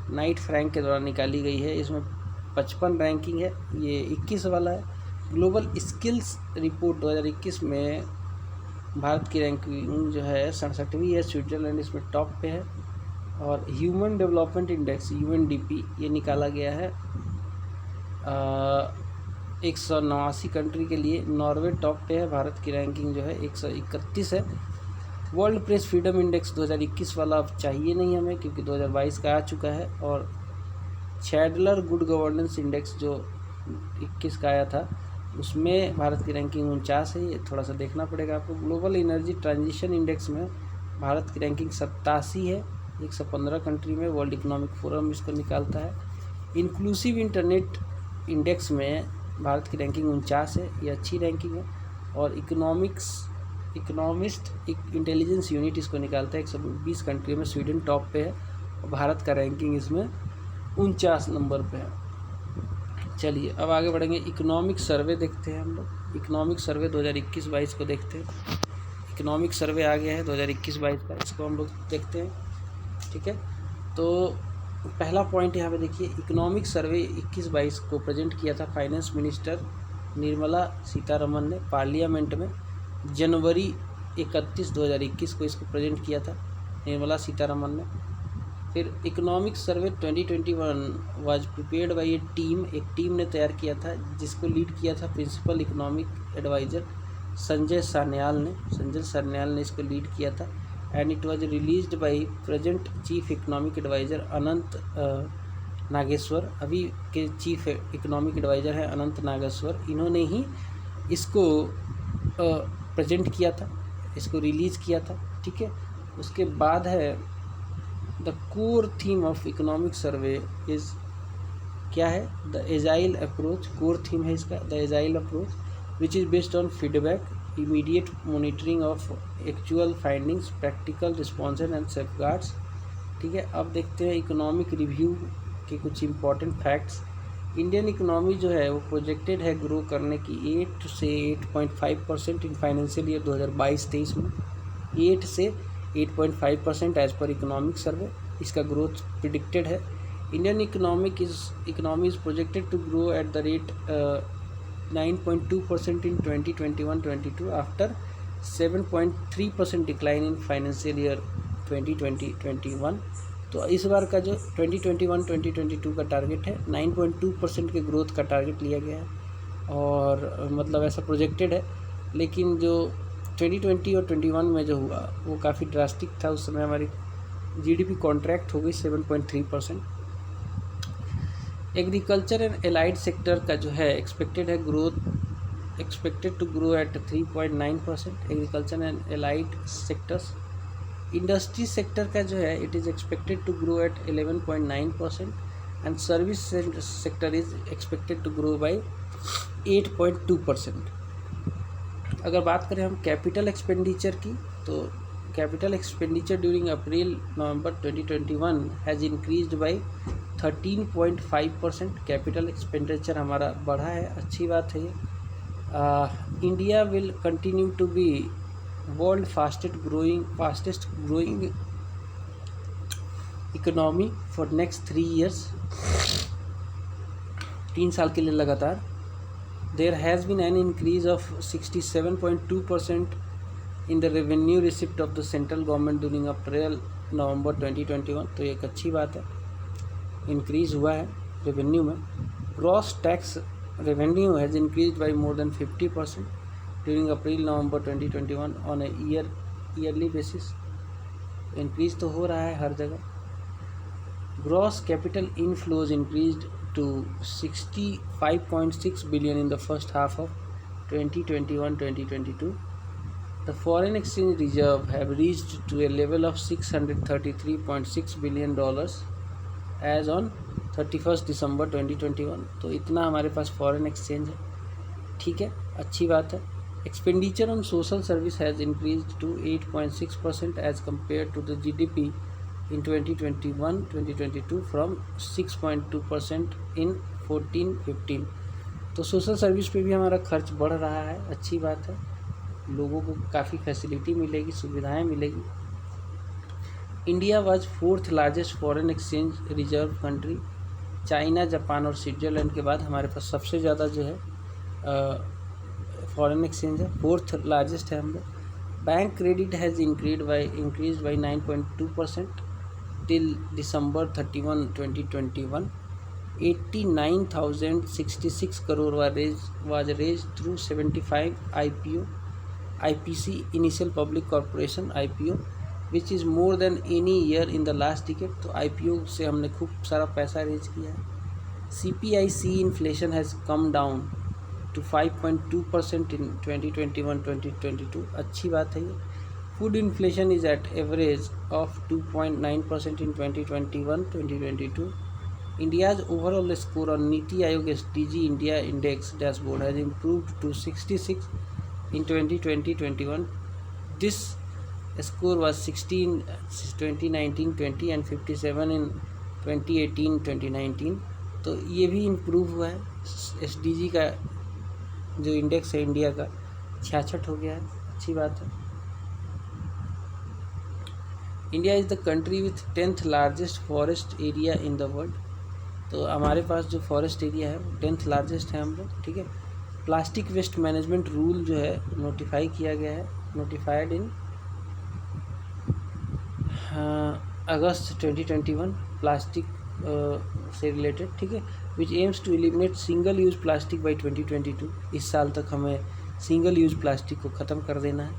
नाइट फ्रैंक के द्वारा निकाली गई है, इसमें 55 रैंकिंग है, ये 21 वाला है। ग्लोबल स्किल्स रिपोर्ट 2021 में भारत की रैंकिंग जो है 67वीं है, स्विट्ज़रलैंड इसमें टॉप पे है। और ह्यूमन डेवलपमेंट इंडेक्स UNDP ये निकाला गया है 189 कंट्री के लिए, नॉर्वे टॉप पे है, भारत की रैंकिंग जो है 131 है। वर्ल्ड प्रेस फ्रीडम इंडेक्स 2021 वाला अब चाहिए नहीं हमें क्योंकि 2022 का आ चुका है। और शैडलर गुड गवर्नेंस इंडेक्स जो 21 का आया था उसमें भारत की रैंकिंग 49 है, ये थोड़ा सा देखना पड़ेगा आपको। ग्लोबल एनर्जी ट्रांजिशन इंडेक्स में भारत की रैंकिंग 87 है, 115 कंट्री में। वर्ल्ड इकोनॉमिक फोरम इसको निकालता है। इंक्लूसिव इंटरनेट इंडेक्स में भारत की रैंकिंग 49 है, ये अच्छी रैंकिंग है। और इकोनॉमिक्स इकोनॉमिस्ट एक इंटेलिजेंस यूनिट इसको निकालता है। 120 कंट्री में स्वीडन टॉप पे है और भारत का रैंकिंग इसमें 49 नंबर पे है। चलिए अब आगे बढ़ेंगे। इकोनॉमिक सर्वे देखते हैं हम लोग। इकोनॉमिक सर्वे 2021-22 को देखते हैं। इकोनॉमिक सर्वे आ गया है 2021-22 का, इसको हम लोग देखते हैं। ठीक है, तो पहला पॉइंट यहाँ पे देखिए, इकोनॉमिक सर्वे 21-22 को प्रेजेंट किया था फाइनेंस मिनिस्टर निर्मला सीतारमन ने पार्लियामेंट में। जनवरी 31, 2021 को इसको प्रेजेंट किया था निर्मला सीतारमन ने। फिर economic survey 2021 was prepared by a team, एक टीम ने तैयार किया था जिसको लीड किया था principal economic adviser Sanjay Sanyal ने इसको लीड किया था। And it was released by present chief economic adviser Anant Nageshwar. अभी के चीफ इकोनॉमिक एडवाइज़र हैं अनंत नागेश्वर, इन्होंने ही इसको प्रेजेंट किया था, इसको रिलीज़ किया था। ठीक है, उसके बाद है the core theme of economic survey is, क्या है, the agile approach. Core theme है इसका the agile approach which is based on feedback, immediate monitoring of actual findings, practical responses and safeguards. ठीक है, अब देखते हैं इकोनॉमिक रिव्यू के कुछ इंपॉर्टेंट फैक्ट्स। इंडियन इकोनॉमी जो है वो प्रोजेक्टेड है ग्रो करने की 8 से 8.5% इन फाइनेंशियल ईयर 2022-23 में। 8 से 8.5% एज पर इकोनॉमिक सर्वे इसका ग्रोथ प्रिडिक्टेड है। Indian economy is projected to grow at the rate 9.2% in 2021-22 after 7.3% decline in financial year 2020-21। तो इस बार का जो 2021-2022 का टारगेट है 9.2% के ग्रोथ का टारगेट लिया गया है, और मतलब ऐसा प्रोजेक्टेड है। लेकिन जो 2020 और 21 में जो हुआ वो काफ़ी ड्रास्टिक था। उस समय हमारी जीडीपी कॉन्ट्रैक्ट हो गई 7.3%। एग्रीकल्चर एंड एलाइड सेक्टर का जो है expected to grow at 3.9%। Agriculture and allied sectors. Industry sector का जो है it is expected to grow at 11.9% and service sector is expected to grow by 8.2%। अगर बात करें हम कैपिटल एक्सपेंडिचर की, तो capital expenditure during April November 2021 has increased by 13.5%। Capital expenditure हमारा बढ़ा है, अच्छी बात है ये। India will continue to be world fastest growing economy for next 3 years, 3 साल के लिए लगातार। There has been an increase of 67.2% in the revenue receipt of the central government during April November 2021। तो एक अच्छी बात है, इंक्रीज़ हुआ है रेवेन्यू में। Gross tax revenue has increase by more than 50% during April November 2021 on a yearly basis. Increase तो हो रहा है हर जगह। Gross capital inflows increased to 65.6 billion in the first half of 2021-2022. The foreign exchange reserve have reached to a level of $633.6 billion as on 31st December 2021. तो इतना हमारे पास foreign exchange है, ठीक है, अच्छी बात है। Expenditure on social service has increased to 8.6% as compare to the GDP in 2021-2022 from 6.2% in 14-15। तो सोशल सर्विस पे भी हमारा खर्च बढ़ रहा है, अच्छी बात है। लोगों को काफ़ी फैसिलिटी मिलेगी, सुविधाएं मिलेगी। India was 4th largest foreign exchange reserve country. China, Japan और स्विट्ज़रलैंड के बाद हमारे पास सबसे ज़्यादा जो है फॉरेन एक्सचेंज है, 4th लार्जेस्ट है हम लोग। Bank credit has increase by 9.2% till December 31, 2021. 89,066 crore was raised through 75 IPC initial public corporation IPO, which is more than any year in the last decade। तो IPO से हमने खूब सारा पैसा रेज किया है। CPIC inflation has come down to 5.2% in 2021-2022, अच्छी बात है ये। Food inflation is at average of 2.9% in 2021-2022. India's overall score on Niti Aayog SDG India Index dashboard has improved to 66 in 2020-21 This score was 16 2019-20 and 57 in 2018-2019। तो ये भी improve हुआ है। SDG का जो इंडेक्स है इंडिया का 66 हो गया है, अच्छी बात है। India is the country with 10th largest forest area in the world. तो हमारे पास जो फॉरेस्ट एरिया है वो 10th लार्जेस्ट है हम लोग, ठीक है। प्लास्टिक वेस्ट मैनेजमेंट रूल जो है नोटिफाई किया गया है, नोटिफाइड इन अगस्त 2021, प्लास्टिक से रिलेटेड, ठीक है, which aims to eliminate single use plastic by 2022। इस साल तक हमें सिंगल यूज़ प्लास्टिक को ख़त्म कर देना है।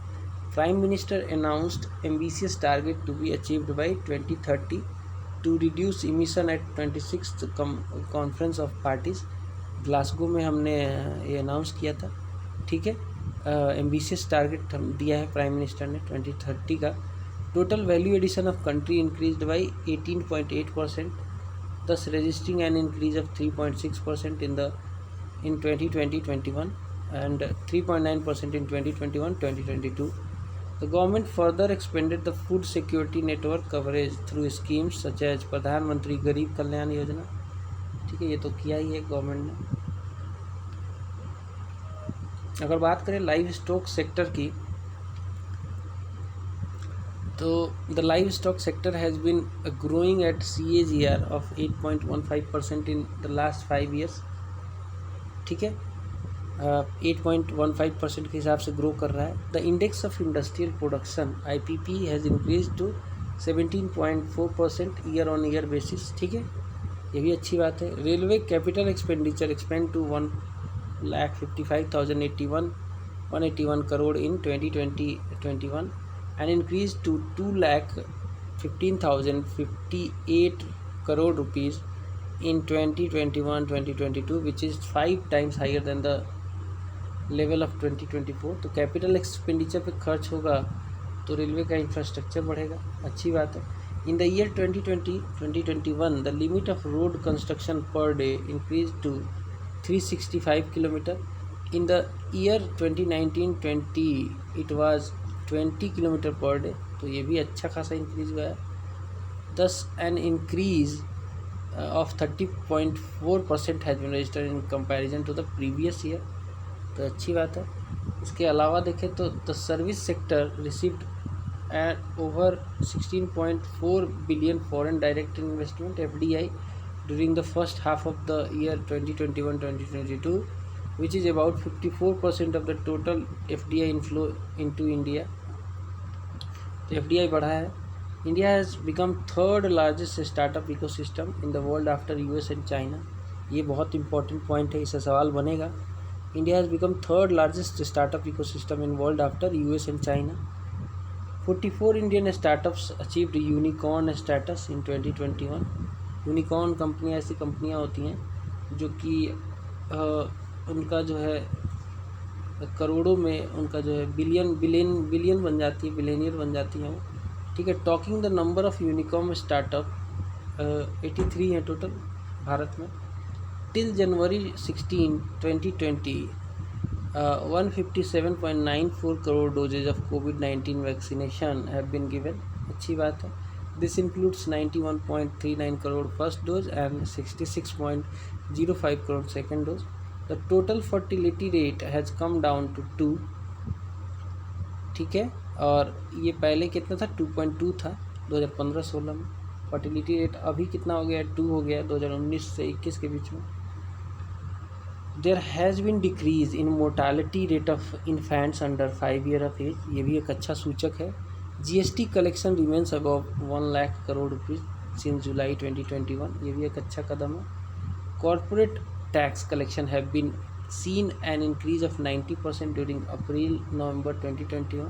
Prime minister announced ambitious target to be achieved by 2030 to reduce emission at 26th conference of parties. Glasgow में हमने ये अनाउंस किया था, ठीक है। एम्बिशियस टारगेट हम दिया है प्राइम मिनिस्टर ने 2030 का। Total value addition of country increased by 18.8%, thus registering an increase of 3.6% in 2020-21 and 3.9% in 2021-2022. The government further expanded the food security network coverage through schemes such as प्रधानमंत्री गरीब कल्याण योजना, ठीक है, ये तो किया ही है गवर्नमेंट ने। अगर बात करें लाइव स्टॉक सेक्टर की, तो the live stock sector has been growing at CAGR of 8.15% in the last 5 years, ठीक है। 8.15% के हिसाब से ग्रो कर रहा है। The index of industrial production IPP has increase to 17.4% year on year basis, ठीक है, ये भी अच्छी बात है। Railway capital expenditure expand to 1,55,081 crore in 2020-21 and increased to 2,15,058 crore rupees in 2021-2022, which is 5 times higher than the level of 2024। तो capital expenditure पे खर्च होगा तो रेलवे का इंफ्रास्ट्रक्चर बढ़ेगा, अच्छी बात है। In the year 2020-2021 the limit of road construction per day increase to 365 kilometre. In the year 2019-20 it was 20 kilometre per day, तो ये भी अच्छा खासा इंक्रीज़ हुआ है। Thus an increase of 30.4% has been registered in comparison to the previous year, तो अच्छी बात है। इसके अलावा देखें तो the service sector received at over 16.4 billion foreign direct investment FDI during the first half of the year 2021-2022, which is about 54% of the total FDI inflow into India। तो FDI बढ़ा है। India has become third largest startup ecosystem in the world after US and China। ये बहुत important point है, इससे सवाल बनेगा। India has become third largest startup ecosystem in world after US and China। 44 Indian startups achieved unicorn status in 2021। Unicorn कंपनियाँ ऐसी कंपनियाँ होती हैं जो कि उनका जो है करोड़ों में, उनका जो है बिलियन बन जाती है, बिलियनियर बन जाती हैं वो, ठीक है। Talking the number of unicorn startup 83 हैं टोटल भारत में। Till January 16, 2020 157.94 crore doses of COVID vaccination have been given, अच्छी बात है। This includes 91.39 crore first dose and 66.05 crore second dose. The total fertility rate has come down to 2, ठीक है, और ये पहले कितना था, 2.2 था 2015-16 में। फर्टिलिटी रेट अभी कितना हो गया, 2 हो गया 2019 से 21 के बीच में। There has been decrease in mortality rate of infants under 5 year of age, ये भी एक अच्छा सूचक है। GST collection remains above 1 lakh crore rupees since July 2021, ये भी एक अच्छा कदम है। Corporate tax collection have been seen an increase of 90% during April-November 2021.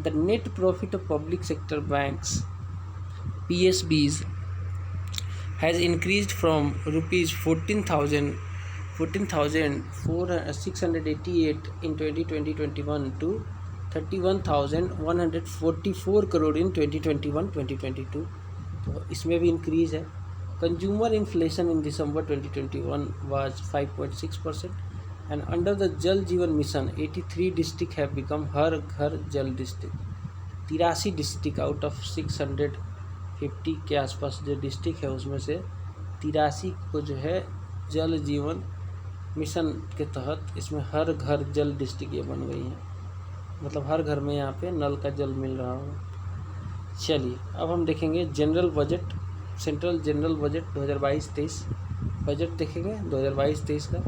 The net profit of public sector banks PSBs has increased from rupees 14,688 in 2020-21 to 31,144 crore in 2021-2022, तो इसमें भी increase है। Consumer inflation in December 2021 was 5.6%, and under the Jal Jeevan Mission, 83 districts have become Har Ghar Jal district। 83 district out of 650 के आसपास जो district है उसमें से 83 को जो है जल जीवन मिशन के तहत इसमें हर घर जल डिस्ट्रिक्ट ये बन गई हैं, मतलब हर घर में यहाँ पे नल का जल मिल रहा हो। चलिए अब हम देखेंगे general budget, central general budget 2022-23 budget देखेंगे 2022-23 का।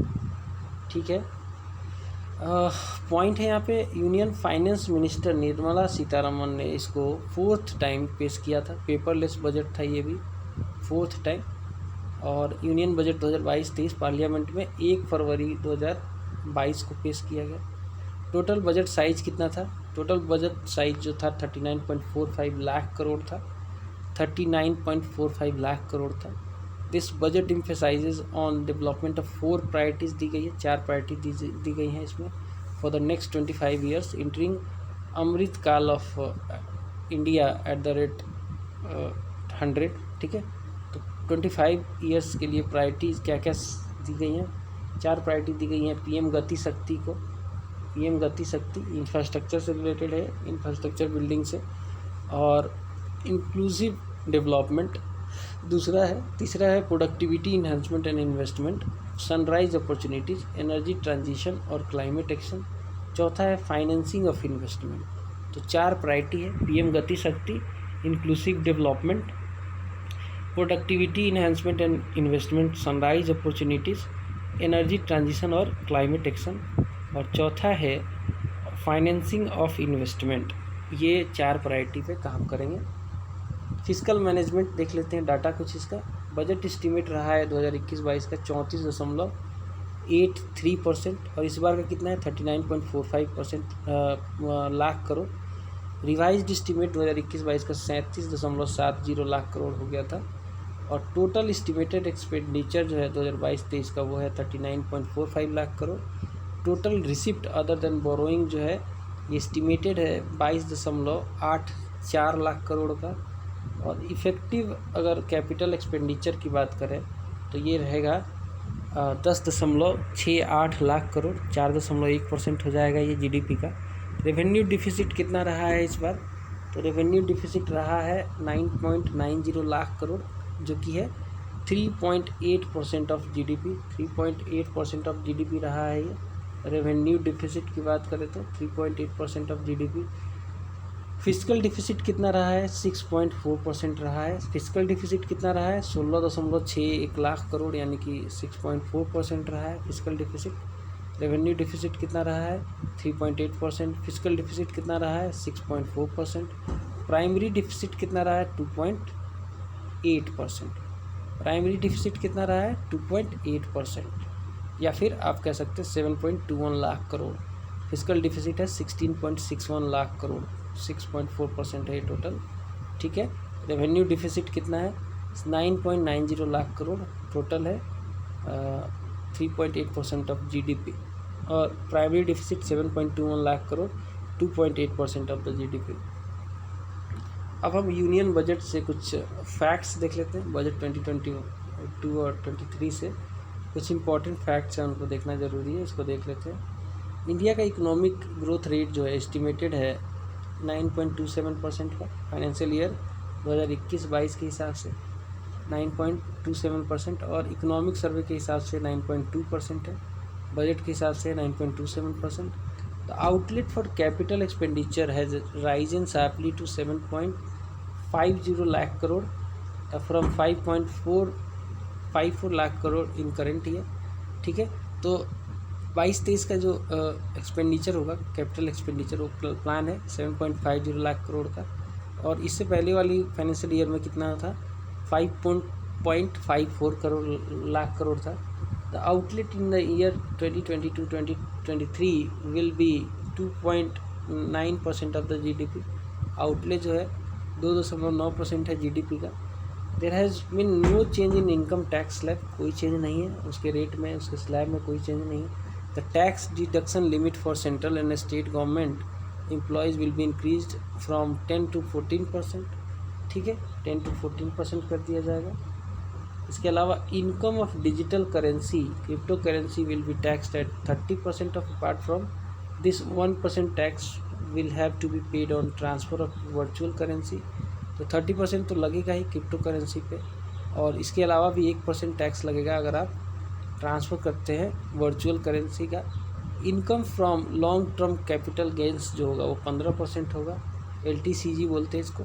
ठीक है, पॉइंट है यहाँ पे, union finance minister Nirmala Sitharaman ने इसको 4th टाइम पेश किया था। पेपरलेस बजट था ये भी 4th टाइम, और यूनियन बजट 2022-23 पार्लियामेंट में 1 फरवरी 2022 को पेश किया गया। टोटल बजट साइज कितना था? टोटल बजट साइज जो था 39.45 लाख करोड़ था, 39.45 लाख करोड़ था। This budget emphasizes on development of 4 priorities दी गई है, 4 प्रायोरिटी दी गई हैं इसमें for the next 25 years entering Amrit Kaal of India at the rate 100। ठीक है, तो 25 ईयर्स के लिए प्रायोरिटीज़ क्या क्या दी गई हैं? 4 प्रायोरिटी दी गई हैं। पीएम गति शक्ति को, पीएम गति शक्ति इंफ्रास्ट्रक्चर से रिलेटेड है, इंफ्रास्ट्रक्चर बिल्डिंग से, और इंक्लूसिव डेवलपमेंट दूसरा है। तीसरा है productivity enhancement and investment, sunrise opportunities, energy transition और क्लाइमेट एक्शन। चौथा है फाइनेंसिंग ऑफ इन्वेस्टमेंट। तो 4 प्रायोरिटी है, पीएम गति शक्ति, inclusive development, productivity enhancement and investment, sunrise opportunities, energy transition और क्लाइमेट एक्शन, और चौथा है फाइनेंसिंग ऑफ इन्वेस्टमेंट। ये 4 प्रायोरिटी पे काम करेंगे। फिजिकल मैनेजमेंट देख लेते हैं, डाटा कुछ इसका। बजट एस्टीमेट रहा है 2021-22 का 34.83%, और इस बार का कितना है 39.45% लाख करोड़। रिवाइज्ड एस्टीमेट 2021-22 का 37.70 लाख करोड़ हो गया था, और टोटल एस्टिमेटेड एक्सपेंडिचर जो है 2022-23 का वो है 39.45 lakh crore. Total receipt other than borrowing जो है ये एस्टिमेटेड है 22.84 लाख करोड़ का, और इफ़ेक्टिव अगर कैपिटल एक्सपेंडिचर की बात करें तो ये रहेगा 10.68 लाख करोड़, 4.1% हो जाएगा ये जीडीपी का। रेवेन्यू डिफिसिट कितना रहा है इस बार? तो रेवेन्यू डिफिसिट रहा है 9.90 लाख करोड़, जो कि है 3.8% ऑफ जीडीपी। 3.8% ऑफ जीडीपी रहा है ये। रेवेन्यू डिफिसिट की बात करें तो 3.8% ऑफ जीडीपी। फिजिकल डिफिसिट कितना रहा है? 6.4% रहा है। फिजिकल डिफिसिट कितना रहा है? 16.61 लाख करोड़, यानी कि 6.4% रहा है फिजिकल डिफिसिट। रेवेन्यू डिफिसिट कितना रहा है? 3.8%। फिजिकल डिफिसिट कितना रहा है? 6.4%। प्राइमरी डिफिसिट कितना रहा है? 2.8%। प्राइमरी डिफिसिट कितना रहा है? 2.8%, या फिर आप कह सकते हैं 7.21 लाख करोड़। फिजिकल डिफिसिट है 16.61 लाख करोड़, 6.4% है ये टोटल। ठीक है, रेवेन्यू डिफिसिट कितना है? 9.90 लाख करोड़, टोटल है 3.8% ऑफ जीडीपी। और primary deficit 7.21 lakh crore, 2.8% of the GDP. अब हम यूनियन बजट से कुछ फैक्ट्स देख लेते हैं। बजट 2022 और 23 से कुछ इंपॉर्टेंट फैक्ट्स हैं, उनको देखना ज़रूरी है, इसको देख लेते हैं। इंडिया का इकोनॉमिक ग्रोथ रेट जो है एस्टिमेटेड है 9.27% का, फाइनेंशियल ईयर 2021-22 के हिसाब से 9.27%, और इकोनॉमिक सर्वे के हिसाब से 9.2% है। बजट के हिसाब से 9.27%। The outlet for capital expenditure has risen sharply to 7.50 lakh crore from 5.454 lakh crore in current year. ठीक है, तो 22-23 का जो एक्सपेंडिचर होगा, कैपिटल एक्सपेंडिचर, वो प्लान है 7.50 लाख करोड़ का, और इससे पहले वाली फाइनेंशियल ईयर में कितना था? 5.54 करोड़ लाख करोड़ था। The outlet in the year 2022-23 will be 2.9% of the GDP. Outlet जो है 2.9% है जीडीपी का। There has been no change in income tax slab, कोई चेंज नहीं है उसके रेट में, उसके स्लैब में कोई चेंज नहीं है। The tax deduction limit for central and state government employees will be increased from 10 to 14%। ठीक है, 10 to 14% कर दिया जाएगा। इसके अलावा income of digital currency, crypto currency will be taxed at 30% of, apart from this 1% tax will have to be paid on transfer of virtual currency. तो 30% तो लगेगा ही क्रिप्टो करेंसी पे, और इसके अलावा भी 1% टैक्स लगेगा अगर आप ट्रांसफ़र करते हैं वर्चुअल करेंसी का। Income from long term capital gains जो होगा वो 15% होगा, LTCG बोलते हैं इसको।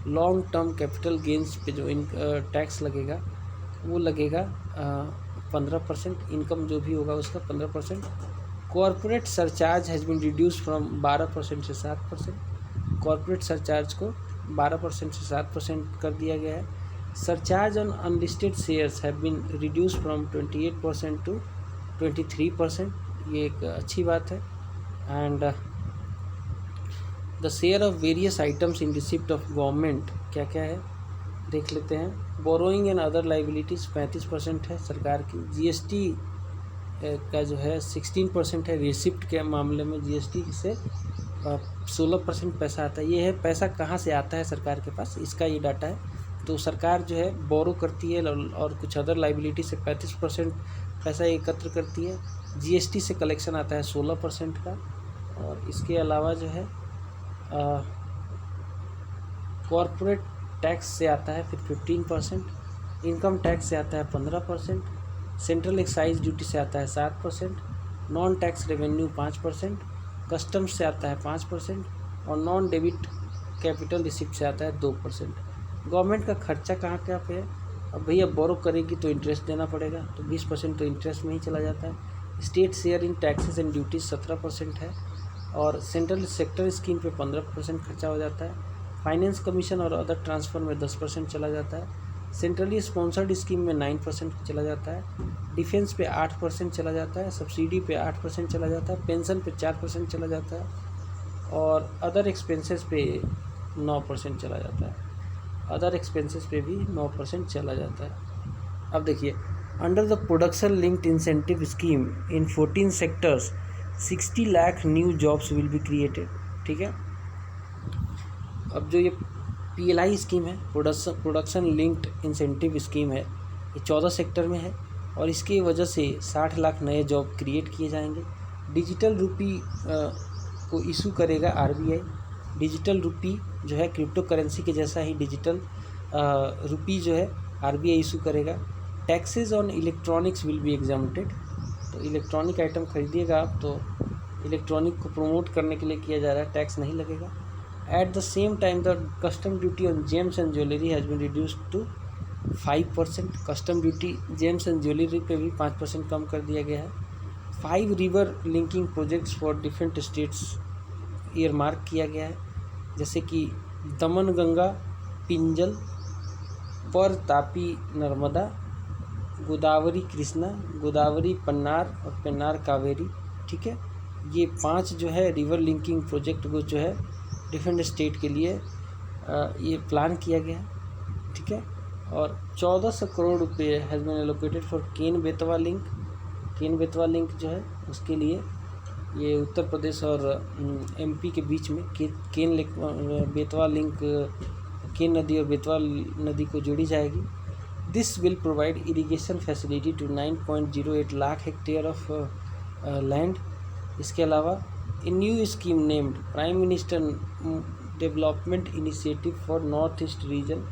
लॉन्ग टर्म कैपिटल गेंस पे जो टैक्स लगेगा वो लगेगा 15%, इनकम जो भी होगा उसका 15%। Corporate surcharge has been reduce from 12% से 7%। कॉरपोरेट सरचार्ज को 12% से 7% कर दिया गया है। Surcharge on unlisted shares have been reduce from 28% to 23%, ये एक अच्छी बात है। And the share of various items in receipt of government क्या क्या है देख लेते हैं। बोरोइंग एंड अदर लाइबिलिटीज़ 35% है सरकार की। GST का जो है 16% है। रिसिप्ट के मामले में GST से 16% पैसा आता है। ये है पैसा कहाँ से आता है सरकार के पास, इसका ये डाटा है। तो सरकार जो है बोरो करती है और कुछ अदर लाइबिलिटी से 35% पैसा एकत्र करती है। GST से कलेक्शन आता है 16% का, और इसके अलावा जो है कॉरपोरेट टैक्स से आता है फिर 15%, इनकम टैक्स से आता है 15%, सेंट्रल एक्साइज ड्यूटी से आता है 7%, नॉन टैक्स रेवेन्यू 5%, कस्टम्स से आता है 5%, और नॉन डेबिट कैपिटल रिसिप्ट से आता है 2%। गवर्नमेंट का खर्चा कहाँ क्या पे है, अब भैया बोरो करेगी तो इंटरेस्ट देना पड़ेगा, तो 20% तो इंटरेस्ट में ही चला जाता है। State share in taxes and duties 17% है, और सेंट्रल सेक्टर स्कीम पे 15% खर्चा हो जाता है। फाइनेंस कमीशन और अदर ट्रांसफ़र में 10% चला जाता है। सेंट्रली स्पॉन्सर्ड स्कीम में 9% चला जाता है। डिफेंस पे 8% चला जाता है। सब्सिडी पे 8% चला जाता है। पेंशन पे 4% चला जाता है, और अदर एक्सपेंसेस पे 9% चला जाता है। अदर एक्सपेंसेस पे भी 9% चला जाता है। अब देखिए, under the production linked incentive scheme in 14 sectors 60 lakh new jobs will be created. ठीक है, अब जो ये PLI स्कीम है, प्रोडक्शन लिंक्ड इंसेंटिव स्कीम है, ये 14 सेक्टर में है, और इसकी वजह से 60 लाख नए जॉब क्रिएट किए जाएंगे। डिजिटल रुपी को इशू करेगा RBI। डिजिटल रुपी जो है क्रिप्टो करेंसी के जैसा ही डिजिटल रुपी जो है RBI इशू करेगा। Taxes on electronics will be exempted. तो इलेक्ट्रॉनिक आइटम खरीदिएगा आप तो इलेक्ट्रॉनिक को प्रमोट करने के लिए किया जा रहा है, टैक्स नहीं लगेगा। At the same time the custom duty on gems and jewellery has been reduced to 5%। Custom duty gems and jewellery पे भी 5% कम कर दिया गया है। 5 river linking projects for different states earmark किया गया है, जैसे कि दमन गंगा पिंजल, पर तापी नर्मदा, गोदावरी कृष्णा, गोदावरी पन्नार और पेन्नार कावेरी। ठीक है, ये 5 जो है रिवर लिंकिंग प्रोजेक्ट को जो है डिफरेंट स्टेट के लिए ये प्लान किया गया है। ठीक है, और 1400 करोड़ रुपये has been allocated for Ken Betwa link. Ken Betwa link जो है उसके लिए ये उत्तर प्रदेश और MP के बीच में केन बेतवा लिंक, केन नदी और बेतवा नदी को जोड़ी जाएगी। This will provide irrigation facility to 9.08 lakh hectare of land. इसके अलावा a new scheme named prime minister development initiative for north east region,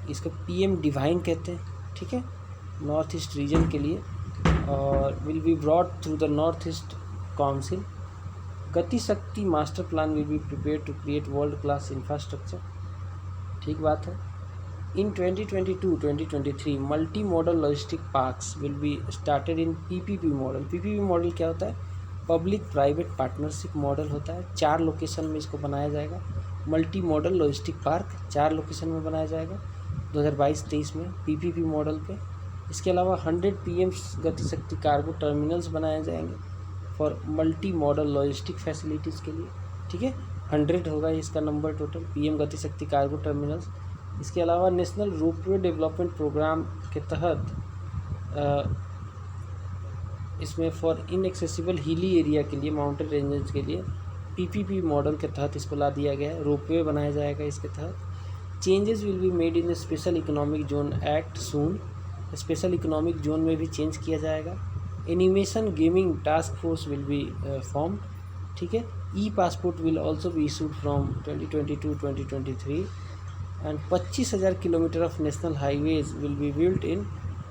इसको PM डिवाइन कहते हैं। ठीक है, नॉर्थ ईस्ट रीजन के लिए, और will be brought through the north east council. Gati Shakti master plan will be prepare to create world class infrastructure. ठीक बात है। In 2022-2023 multi model logistic parks will be started in PPP model. PPP model क्या होता है? Public private partnership model होता है। 4 location में इसको बनाया जाएगा। Multi model logistic park 4 location में बनाया जाएगा 2022-23 में PPP मॉडल पे। इसके अलावा 100 PM गति शक्ति कार्गो टर्मिनल्स बनाए जाएंगे for multi model logistic facilities के लिए। ठीक है, 100 होगा इसका नंबर टोटल PM गति शक्ति कार्गो टर्मिनल्स। इसके अलावा नेशनल रोपवे डेवलपमेंट प्रोग्राम के तहत इसमें फॉर इनएक्सेसिबल हिली एरिया के लिए, माउंटेन रेंजेस के लिए PPP मॉडल के तहत इसको ला दिया गया है। रोपवे बनाया जाएगा इसके तहत। Changes will be made in special economic zone act soon. Special economic zone में भी चेंज किया जाएगा। Animation gaming task force will be form. ठीक है, E-passport will also be issued from 2022-2023 and 25,000 kilometre of national highways will be built in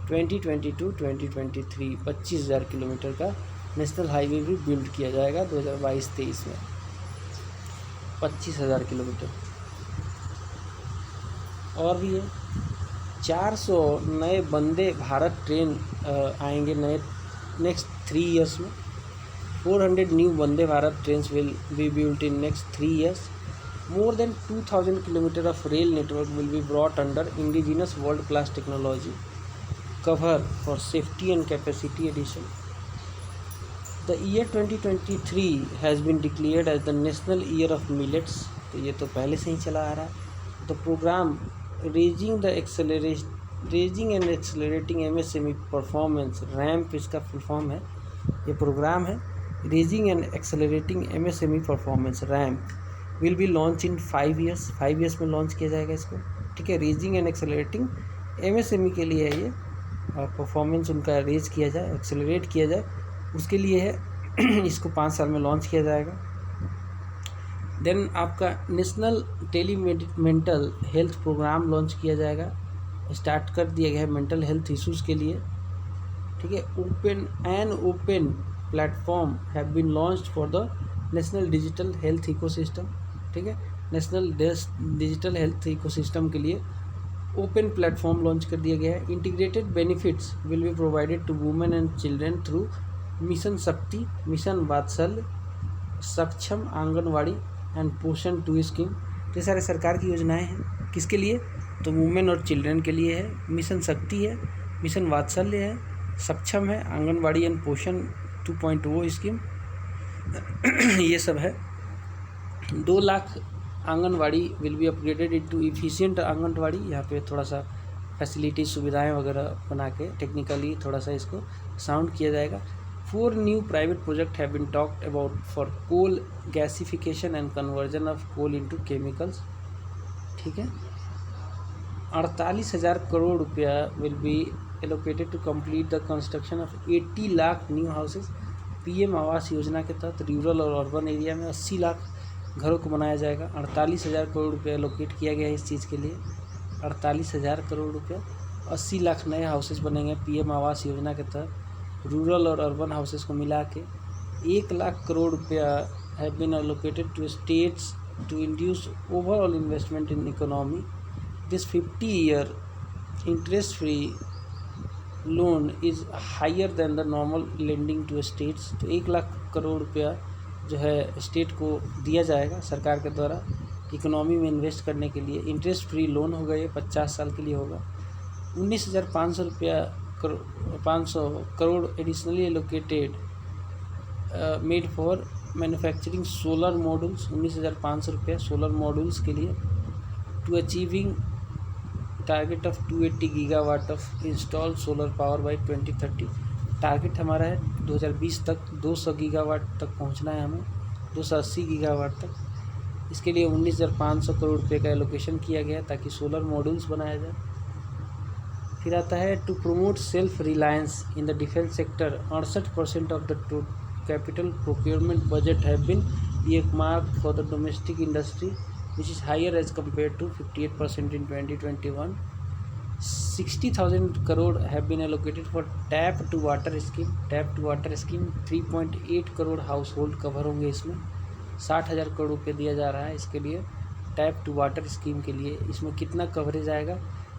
2022-2023। 25,000 kilometre का national highway भी build किया जाएगा 2022-23 में। 25,000 किलोमीटर। और भी है 400 नए वंदे भारत ट्रेन आएंगे नए नेक्स्ट 3 ईयर्स में। 400 new Vande Bharat trains will be built in next 3 years. More than 2,000 kilometers of rail network will be brought under indigenous world-class technology cover for safety and capacity addition. The year 2023 has been declared as the National Year of Millets. तो ये तो पहले से ही चला आ रहा है। The program Raising and Accelerating MSME Performance, ramp इसका full form है। ये प्रोग्राम है Raising and Accelerating MSME Performance, ramp will be launch in 5 years. 5 years में लॉन्च किया जाएगा इसको, ठीक है। रेजिंग एंड एक्सेलरेटिंग MSME के लिए है ये, परफॉर्मेंस उनका रेज किया जाए, एक्सेलरेट किया जाए, उसके लिए है। इसको 5 साल में लॉन्च किया जाएगा। देन आपका नेशनल टेलीमेंटल हेल्थ प्रोग्राम लॉन्च किया जाएगा, स्टार्ट कर दिया गया है मेंटल हेल्थ इश्यूज़ के लिए, ठीक है। Open platform have been launched for the national digital health ecosystem, ठीक है। नेशनल डिजिटल हेल्थ इकोसिस्टम के लिए ओपन प्लेटफॉर्म लॉन्च कर दिया गया है। Integrated benefits will be provided to women and children through mission Shakti, mission Vatsalya, Saksham anganwadi and पोषण 2 scheme. ये सारे सरकार की योजनाएं हैं। किसके लिए? तो वुमेन और चिल्ड्रेन के लिए है। मिशन शक्ति है, मिशन वात्सल्य है, सक्षम है, आंगनवाड़ी एंड पोषण 2.0 स्कीम, ये सब है। 2 lakh anganwadi will be upgraded into efficient anganwadi. यहाँ पे थोड़ा सा फैसिलिटी सुविधाएं वगैरह बना के टेक्निकली थोड़ा सा इसको साउंड किया जाएगा। 4 new private project have been talked about for coal gasification and conversion of coal into chemicals, ठीक है। 48,000 crore rupaya will be allocated to complete the construction of 80 lakh new houses. PM Awas योजना के तहत रूरल और अर्बन एरिया में 80 लाख घरों को बनाया जाएगा। 48,000 करोड़ रुपया एलोकेट किया गया है इस चीज़ के लिए। 48,000 करोड़ रुपया, 80 लाख नए हाउसेस बनेंगे PM आवास योजना के तहत। रूरल और अर्बन हाउसेस को मिला के 1 lakh crore rupaya have been allocated to states to induce overall investment in economy. This 50-year interest free loan is higher than the normal lending to states. तो 1 लाख करोड़ रुपया जो है स्टेट को दिया जाएगा सरकार के द्वारा इकोनॉमी में इन्वेस्ट करने के लिए। इंटरेस्ट फ्री लोन होगा, ये 50 साल के लिए होगा। 19,500 rupaya 500 crore additionally allocated made for manufacturing solar modules. 19,500 रुपया सोलर मॉड्यूल्स के लिए। To achieving target of 280 gigawatt of install solar power by 2030। Target हमारा है 2020 तक 200 गीगावाट तक पहुंचना है हमें, 280 गीगावाट तक। इसके लिए 19,500 करोड़ रुपये का एलोकेशन किया गया ताकि सोलर मॉड्यूल्स बनाया जाए। फिर आता है to promote self reliance in the defence sector. 68% of the capital procurement budget have been earmarked for the domestic industry which is higher as compared to 58% in 2021. 60,000 crore have been allocated for tap to water scheme. tap to water scheme 3.8 crore house hold cover होंगे इसमें। 60,000 करोड़ रुपये दिया जा रहा है इसके लिए, tap to water scheme के लिए। इसमें कितना कवरेज आएगा?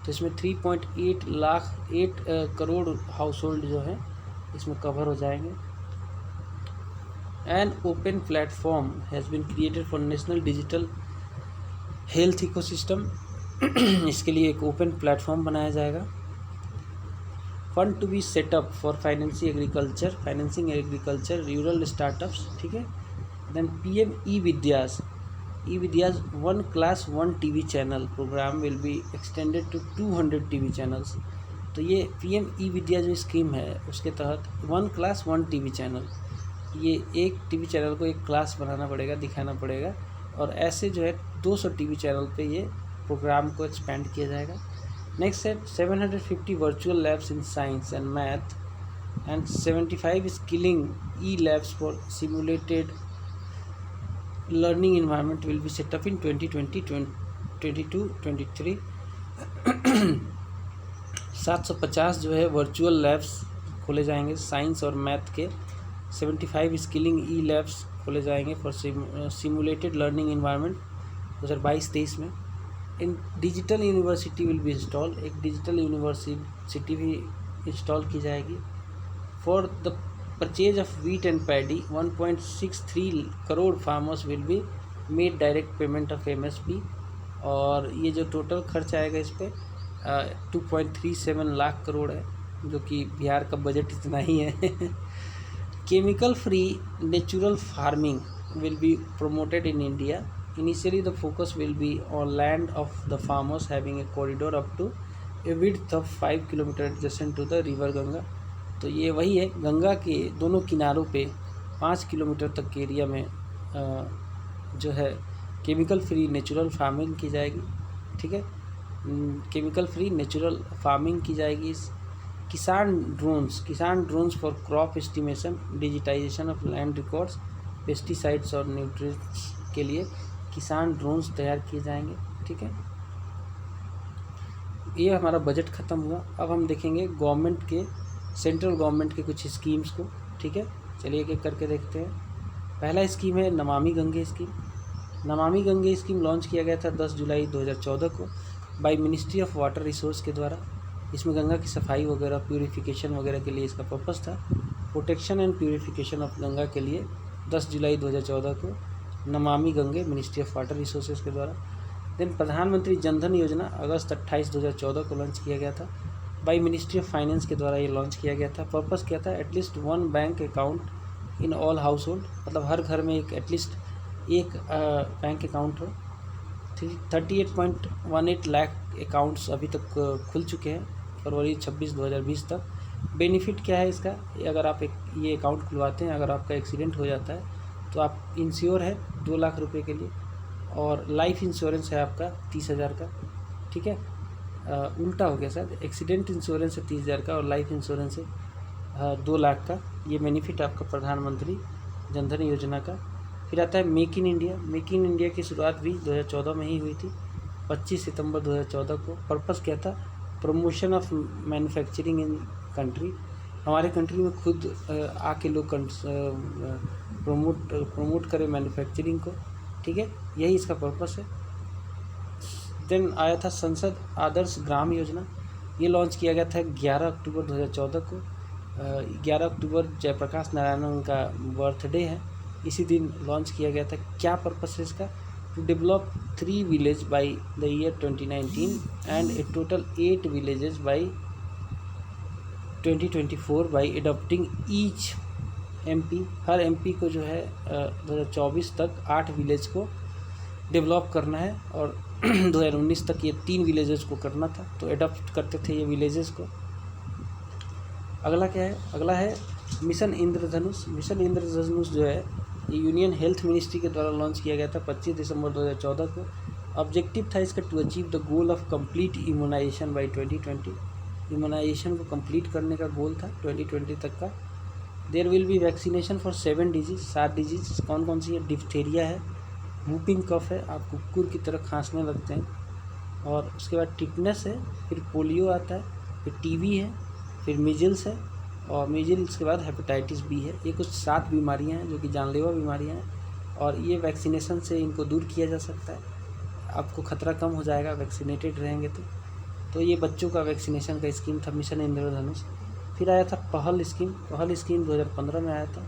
तो इसमें 3.8 करोड़ हाउस होल्ड जो है इसमें कवर हो जाएंगे। An open platform has been created for national digital health ecosystem. इसके लिए एक ओपन प्लेटफॉर्म बनाया जाएगा। Fund to be set up for financing agriculture rural startups, ठीक है। देन PM ई-विद्यास 1 class 1 TV channel programme will be extended to 200 TV channels. तो ये PM ई-विद्या जो स्कीम है उसके तहत 1 क्लास 1 TV चैनल, ये एक TV चैनल को एक क्लास बनाना पड़ेगा, दिखाना पड़ेगा, और ऐसे जो है 200 TV चैनल पे ये प्रोग्राम को एक्सपेंड किया जाएगा। नेक्स्ट है 750 virtual labs in science and math and 75 skilling E labs for simulated learning environment will be set up in 2020, 2022, 23। 750 जो है वर्चुअल लैब्स खोले जाएंगे साइंस और मैथ के। 75 स्किलिंग ई लैब्स खोले जाएंगे फॉर सिमुलेटेड लर्निंग इन्वायरमेंट 2022-23 में। इन digital university will be install, एक डिजिटल यूनिवर्सिटी भी इंस्टॉल की जाएगी। For the purchase of wheat and paddy 1.63 crore farmers will be made direct payment of MSP। और ये जो टोटल खर्च आएगा इस पर 2.37 लाख करोड़ है, जो कि बिहार का बजट इतना ही है। Chemical free natural farming will be promoted in India. Initially, the focus will be on land of the farmers having a corridor up to a width of 5 kilometer adjacent to the river Ganga। तो ये वही है, गंगा के दोनों किनारों पे 5 kilometre तक के एरिया में जो है केमिकल फ्री नेचुरल फार्मिंग की जाएगी। ठीक है, केमिकल फ्री नेचुरल फार्मिंग की जाएगी। Kisan drones for crop estimation, digitisation of land records, pesticides और न्यूट्रिएंट्स के लिए किसान ड्रोन्स तैयार किए जाएंगे। ठीक है, ये हमारा बजट ख़त्म हुआ। अब हम देखेंगे गवर्नमेंट के, सेंट्रल गवर्नमेंट के कुछ स्कीम्स को। ठीक है, चलिए एक एक करके देखते हैं। पहला स्कीम है Namami Gange scheme. Namami Gange scheme launch किया गया था 10 जुलाई 2014 को by ministry of water resource के द्वारा। इसमें गंगा की सफाई वगैरह, प्यूरिफिकेशन वगैरह के लिए इसका पर्पस था। Protection and purification of Ganga के लिए 10 जुलाई 2014 को Namami Gange ministry of water resources के द्वारा। देन प्रधानमंत्री जनधन योजना अगस्त 28, 2014 को लॉन्च किया गया था बाई मिनिस्ट्री ऑफ फाइनेंस के द्वारा। ये लॉन्च किया गया था। पर्पस क्या था? At least 1 bank account in all house hold, मतलब हर घर में एक एटलीस्ट एक बैंक अकाउंट हो। 38.18 लाख अकाउंट्स अभी तक खुल चुके हैं फरवरी 26, 2020 तक। बेनिफिट क्या है इसका? अगर आप ये अकाउंट खुलवाते हैं, अगर आपका एक्सीडेंट हो जाता है तो आप इंश्योर है 2 लाख रुपए के लिए, और लाइफ इंश्योरेंस है आपका 30,000 का। ठीक है, उल्टा हो गया सर, एक्सीडेंट इंश्योरेंस है 30,000 का और लाइफ इंश्योरेंस है 2 लाख का। ये बेनिफिट आपका प्रधानमंत्री जनधन योजना का। फिर आता है make in India. Make in India की शुरुआत भी 2014 में ही हुई थी, 25 सितंबर 2014 को। पर्पस क्या था? Promotion of manufacturing in country. हमारे कंट्री में खुद आके लोग प्रमोट करें मैन्युफैक्चरिंग को। ठीक है, यही इसका पर्पस है। देन आया था संसद आदर्श ग्राम योजना। ये लॉन्च किया गया था 11 अक्टूबर 2014 को। 11 अक्टूबर जयप्रकाश नारायणन का बर्थडे है, इसी दिन लॉन्च किया गया था। क्या पर्पस है इसका? To develop 3 village by the year 2019 and a total 8 villages by 2024 by adopting each MP। हर MP को जो है 2024 तक 8 विलेज को डेवलप करना है, और 2019 तक ये 3 विलेजेस को करना था, तो एडॉप्ट करते थे ये विलेजेस को। अगला क्या है? अगला है मिशन इंद्रधनुष। मिशन इंद्रधनुष जो है ये यूनियन हेल्थ मिनिस्ट्री के द्वारा लॉन्च किया गया था 25 दिसंबर 2014 को। ऑब्जेक्टिव था इसका to achieve the goal of complete immunisation by 2020। Immunisation को कंप्लीट करने का गोल था 2020 तक का। There will be vaccination for 7 disease. 7 disease कौन कौन सी है? डिफ्थेरिया है, वूपिंग कफ है, आप कुकुर की तरह खांसने लगते हैं, और उसके बाद टिटनस है, फिर पोलियो आता है, फिर TB है, फिर मीजल्स है, और मीजल्स के बाद हेपेटाइटिस B है। ये कुछ 7 बीमारियां हैं जो कि जानलेवा बीमारियां हैं, और ये वैक्सीनेशन से इनको दूर किया जा सकता है। आपको खतरा कम हो जाएगा वैक्सीनेटेड रहेंगे तो ये बच्चों का वैक्सीनेशन का स्कीम था मिशन इंद्रधनुष। फिर आया था पहल स्कीम। पहल स्कीम 2015 में आया था।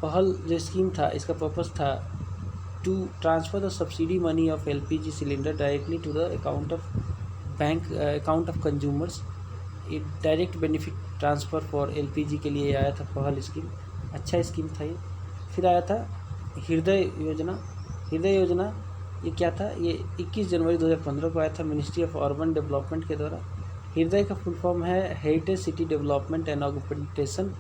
पहल जो स्कीम था इसका पर्पस था to transfer the subsidy money of LPG cylinder directly to the account of consumers. ये direct benefit transfer for LPG के लिए आया था पहल स्कीम। अच्छा स्कीम था ये। फिर आया था हृदय योजना। हृदय योजना ये क्या था? ये 21 जनवरी 2015 को आया था मिनिस्ट्री ऑफ अर्बन डेवलपमेंट के द्वारा। हृदय का फुल फॉर्म है heritage city development and augmentation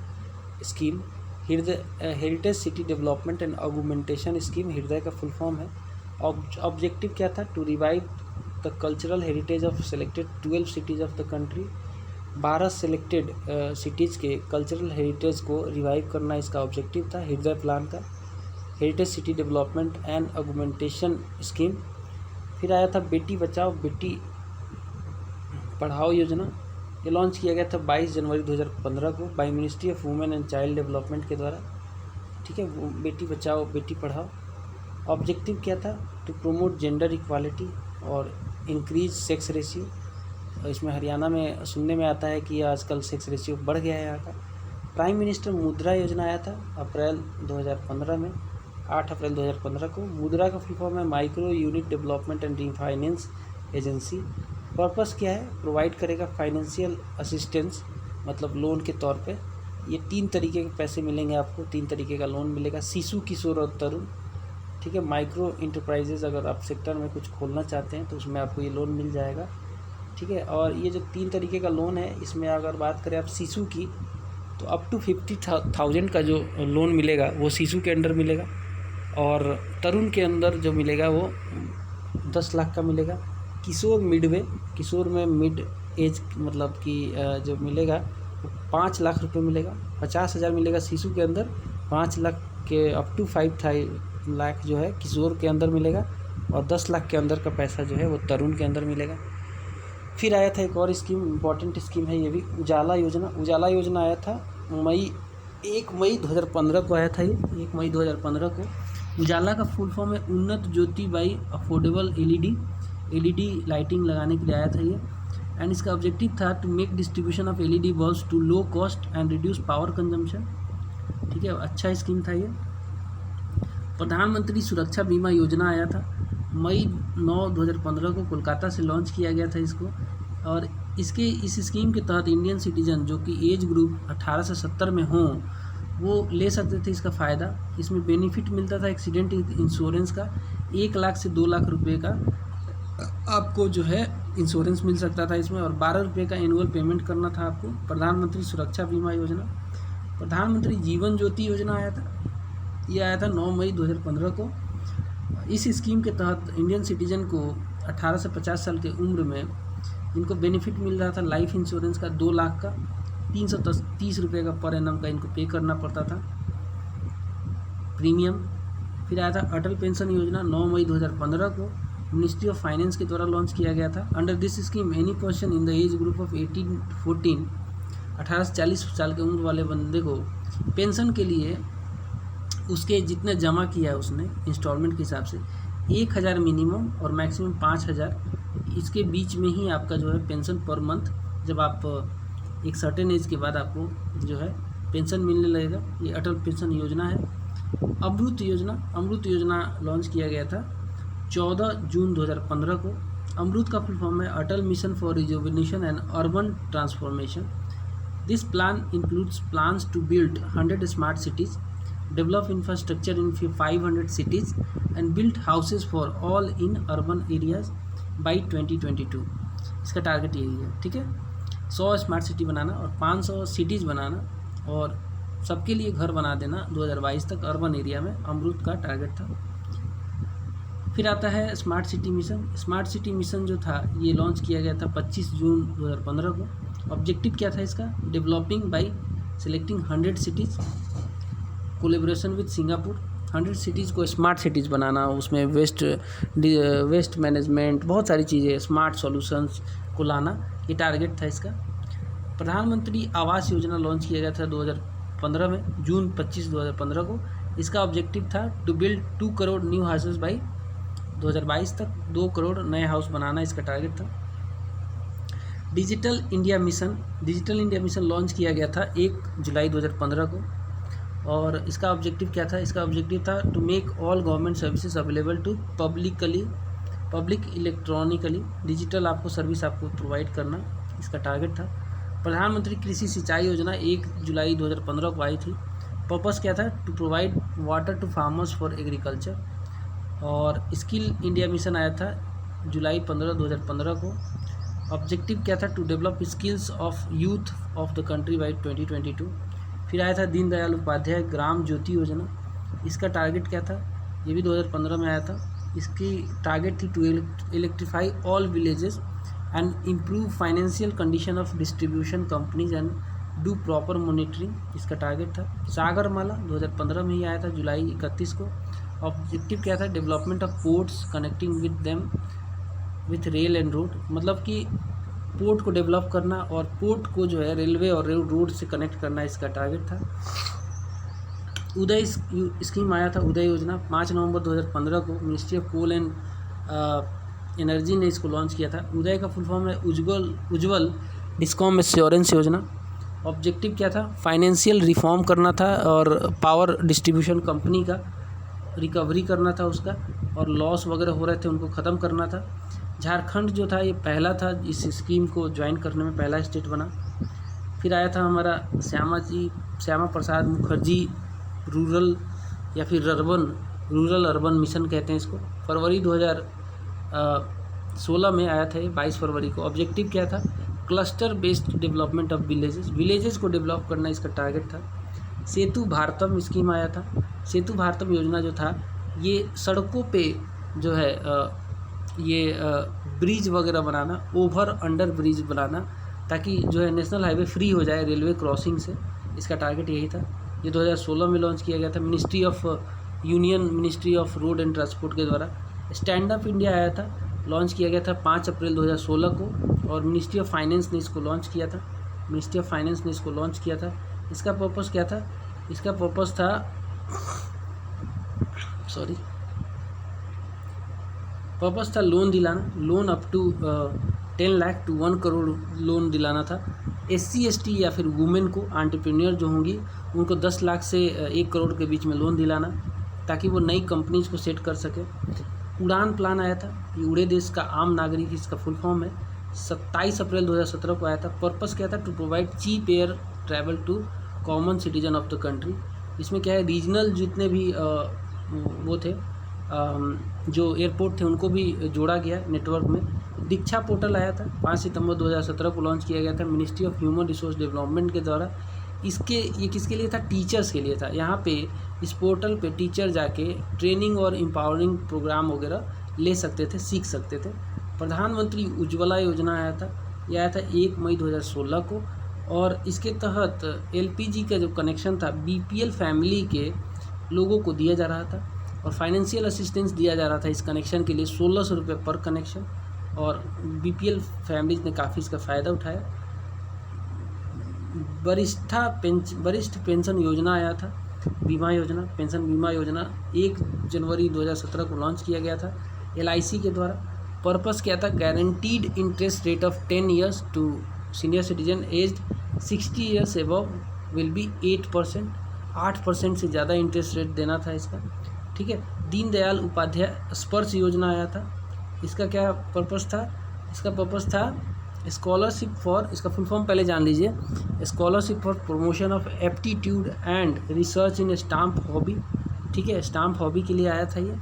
scheme. Heritage city development and augmentation scheme Hriday का फुल फॉर्म है। ऑब्जेक्टिव क्या था? To revive the cultural heritage of selected 12 cities of the country. 12 selected cities के cultural heritage को revive करना इसका objective था Hriday plan का। Heritage city development and augmentation scheme. फिर आया था बेटी बचाओ बेटी पढ़ाओ योजना। ये लॉन्च किया गया था 22 जनवरी 2015 को by ministry of women and child development के द्वारा। ठीक है, वो बेटी बचाओ बेटी पढ़ाओ। ऑब्जेक्टिव क्या था? टू प्रोमोट जेंडर इक्वालिटी और इंक्रीज सेक्स रेशियो। इसमें हरियाणा में सुनने में आता है कि आजकल सेक्स रेशियो बढ़ गया है यहाँ का। प्राइम मिनिस्टर मुद्रा योजना आया था अप्रैल 2015 में, 8 अप्रैल 2015 को। मुद्रा का फुल फॉर्म है micro unit development and refinance agency. Purpose क्या है? प्रोवाइड करेगा फाइनेंशियल असिस्टेंस, मतलब लोन के तौर पे। ये 3 तरीके के पैसे मिलेंगे आपको, 3 तरीके का लोन मिलेगा, शिशु, किशोर और तरुण। ठीक है, माइक्रो इंटरप्राइजेज अगर आप सेक्टर में कुछ खोलना चाहते हैं तो उसमें आपको ये लोन मिल जाएगा। ठीक है, और ये जो 3 तरीके का लोन है, इसमें अगर बात करें आप शिशु की, तो अप टू 50,000 का जो लोन मिलेगा वो शिशु के अंडर मिलेगा, और तरुण के अंदर जो मिलेगा वो 10 लाख का मिलेगा। किशोर मिडवे, किशोर में मिड एज मतलब कि जो मिलेगा वो 5 लाख रुपए मिलेगा। 50,000 मिलेगा शिशु के अंदर, 5 लाख के अप टू 5 लाख जो है किशोर के अंदर मिलेगा, और 10 लाख के अंदर का पैसा जो है वो तरुण के अंदर मिलेगा। फिर आया था एक और स्कीम, इम्पॉर्टेंट स्कीम है ये भी, उजाला योजना। उजाला योजना आया था 1 मई 2015 को आया था ये, 1 मई 2015 को। उजाला का फुल फॉर्म है उन्नत ज्योति बाई अफोर्डेबल एलईडी लाइटिंग लगाने के लिए आया था ये। एंड इसका ऑब्जेक्टिव था to make distribution of LED bulbs to low cost and reduce power consumption. ठीक है, अच्छा स्कीम था ये। प्रधानमंत्री सुरक्षा बीमा योजना आया था मई 9 2015 को, कोलकाता से लॉन्च किया गया था इसको। और इस स्कीम के तहत इंडियन सिटीजन जो कि एज ग्रुप 18 से 70 में हों वो ले सकते थे इसका फ़ायदा। इसमें बेनिफिट मिलता था एक्सीडेंट इंश्योरेंस का, 1 लाख से 2 लाख रुपए का आपको जो है इंश्योरेंस मिल सकता था इसमें, और 12 रुपये का एनुअल पेमेंट करना था आपको। प्रधानमंत्री सुरक्षा बीमा योजना। प्रधानमंत्री जीवन ज्योति योजना आया था, ये आया था 9 मई 2015 को। इस स्कीम के तहत इंडियन सिटीजन को 18 से 50 साल की उम्र में इनको बेनिफिट मिल रहा था लाइफ इंश्योरेंस का 2 लाख का, 330 रुपये का पर एनम का इनको पे करना पड़ता था प्रीमियम। फिर आया था अटल पेंशन योजना, 9 मई 2015 को मिनिस्ट्री ऑफ फाइनेंस के द्वारा लॉन्च किया गया था। Under this scheme any person in the age group of 18 से 40 साल की उम्र वाले बंदे को पेंशन के लिए उसके जितने जमा किया है उसने इंस्टॉलमेंट के हिसाब से 1,000 मिनिमम और मैक्सिमम 5,000 इसके बीच में ही आपका जो है पेंशन पर मंथ, जब आप एक सर्टेन एज के बाद आपको जो है पेंशन मिलने लगेगा। ये अटल पेंशन योजना है। अमृत योजना लॉन्च किया गया था 14 जून 2015 को। अमृत का फुल फॉर्म है Atal mission for rejuvenation and urban transformation. This plan includes plans to build 100 smart cities, develop infrastructure in 500 cities and build houses for all in urban areas by 2022। इसका टारगेट यही है। ठीक है, 100 स्मार्ट सिटी बनाना और 500 cities बनाना और सबके लिए घर बना देना 2022 तक अर्बन एरिया में, अमृत का टारगेट था। फिर आता है smart city mission. Smart city mission जो था ये लॉन्च किया गया था 25 जून 2015 को। ऑब्जेक्टिव क्या था इसका? Developing by selecting 100 cities, collaboration with Singapore. 100 cities को स्मार्ट सिटीज़ बनाना, उसमें वेस्ट मैनेजमेंट, बहुत सारी चीज़ें, स्मार्ट सॉल्यूशंस को लाना, ये टारगेट था इसका। प्रधानमंत्री आवास योजना लॉन्च किया गया था 2015 में, जून 25 2015 को। इसका ऑब्जेक्टिव था to build 2 crore new houses by 2022 तक, 2 करोड़ नए हाउस बनाना इसका टारगेट था। डिजिटल इंडिया मिशन लॉन्च किया गया था 1 जुलाई 2015 को। और इसका ऑब्जेक्टिव क्या था? इसका ऑब्जेक्टिव था to make all government services available to public electronically. Digital आपको सर्विस आपको प्रोवाइड करना, इसका टारगेट था। प्रधानमंत्री कृषि सिंचाई योजना 1 जुलाई 2015 को आई थी। पर्पस क्या था? To provide water to farmers for agriculture. और स्किल इंडिया मिशन आया था जुलाई 15 2015 को। ऑब्जेक्टिव क्या था? To develop skills of youth of the country by 2022। फिर आया था दीनदयाल उपाध्याय ग्राम ज्योति योजना। इसका टारगेट क्या था? ये भी 2015 में आया था। इसकी टारगेट थी to electrify all villages and improve financial condition of distribution companies and do proper monitoring, इसका टारगेट था। सागरमाला 2015 में ही आया था जुलाई 31 को। ऑब्जेक्टिव क्या था, development of ports connecting with them with rail and road, मतलब कि पोर्ट को डेवलप करना और पोर्ट को जो है रेलवे और रोड से कनेक्ट करना इसका टारगेट था। उदय स्कीम आया था, उदय योजना 5 नवंबर 2015 को ministry of coal and energy ने इसको लॉन्च किया था। उदय का फुल फॉर्म है उज्ज्वल डिस्कॉम एश्योरेंस योजना। ऑब्जेक्टिव क्या था, फाइनेंशियल रिफॉर्म करना था और पावर डिस्ट्रीब्यूशन कंपनी का रिकवरी करना था उसका, और लॉस वगैरह हो रहे थे उनको ख़त्म करना था। झारखंड जो था ये पहला था इस स्कीम को ज्वाइन करने में, पहला स्टेट बना। फिर आया था हमारा श्यामा प्रसाद मुखर्जी रूरल या फिर रूरल अर्बन मिशन कहते हैं इसको, फरवरी 2016 में आया था ये, 22 फरवरी को। ऑब्जेक्टिव क्या था, cluster based development of villages को डेवलप करना इसका टारगेट था। सेतु भारतम स्कीम आया था। सेतु भारतम योजना जो था ये सड़कों पे जो है ब्रिज वगैरह बनाना, ओवर अंडर ब्रिज बनाना, ताकि जो है नेशनल हाईवे फ्री हो जाए रेलवे क्रॉसिंग से, इसका टारगेट यही था। ये 2016 में लॉन्च किया गया था ministry of road and transport के द्वारा। स्टैंड अप इंडिया आया था, लॉन्च किया गया था 5 अप्रैल 2016 को, और मिनिस्ट्री ऑफ फाइनेंस ने इसको लॉन्च किया था। इसका पर्पस क्या था, इसका पर्पस था लोन दिलाना, loan up to 10 lakh to 1 crore loan दिलाना था। SC/ST या फिर वुमेन को, एंटरप्रेन्योर जो होंगी उनको 10 लाख से 1 करोड़ के बीच में लोन दिलाना, ताकि वो नई कंपनीज को सेट कर सके। उड़ान प्लान आया था, ये उड़े देश का आम नागरिक, इसका फुल फॉर्म है, 27 अप्रैल 2017 को आया था। पर्पस क्या था, to provide cheap air travel to common citizen of the country. इसमें क्या है, रीजनल जितने भी वो थे जो एयरपोर्ट थे उनको भी जोड़ा गया नेटवर्क में। दीक्षा पोर्टल आया था, 5 सितंबर 2017 को लॉन्च किया गया था ministry of human resource development के द्वारा। ये किसके लिए था, टीचर्स के लिए था। यहाँ पे इस पोर्टल पे टीचर जाके ट्रेनिंग और एम्पावरिंग प्रोग्राम वगैरह ले सकते थे, सीख सकते थे। प्रधानमंत्री उज्ज्वला योजना आया था, यह आया था 1 मई 2016 को, और इसके तहत LPG का जो कनेक्शन था BPL फैमिली के लोगों को दिया जा रहा था, और फाइनेंशियल असिस्टेंस दिया जा रहा था इस कनेक्शन के लिए 1600 रुपये पर कनेक्शन, और BPL फैमिलीज ने काफ़ी इसका फ़ायदा उठाया। वरिष्ठ पेंशन योजना आया था, पेंशन बीमा योजना 1 जनवरी 2017 को लॉन्च किया गया था LIC के द्वारा। पर्पस क्या था, guaranteed interest rate of 10 years to senior citizen aged 60 years above will be 8%, 8% से ज़्यादा इंटरेस्ट रेट देना था इसका, ठीक है। दीनदयाल उपाध्याय स्पर्श योजना आया था, इसका क्या पर्पस था, इसका पर्पस था स्कॉलरशिप फॉर, इसका फुल फॉर्म पहले जान लीजिए, scholarship for promotion of aptitude and research in stamp hobby, ठीक है, स्टाम्प हॉबी के लिए आया था ये।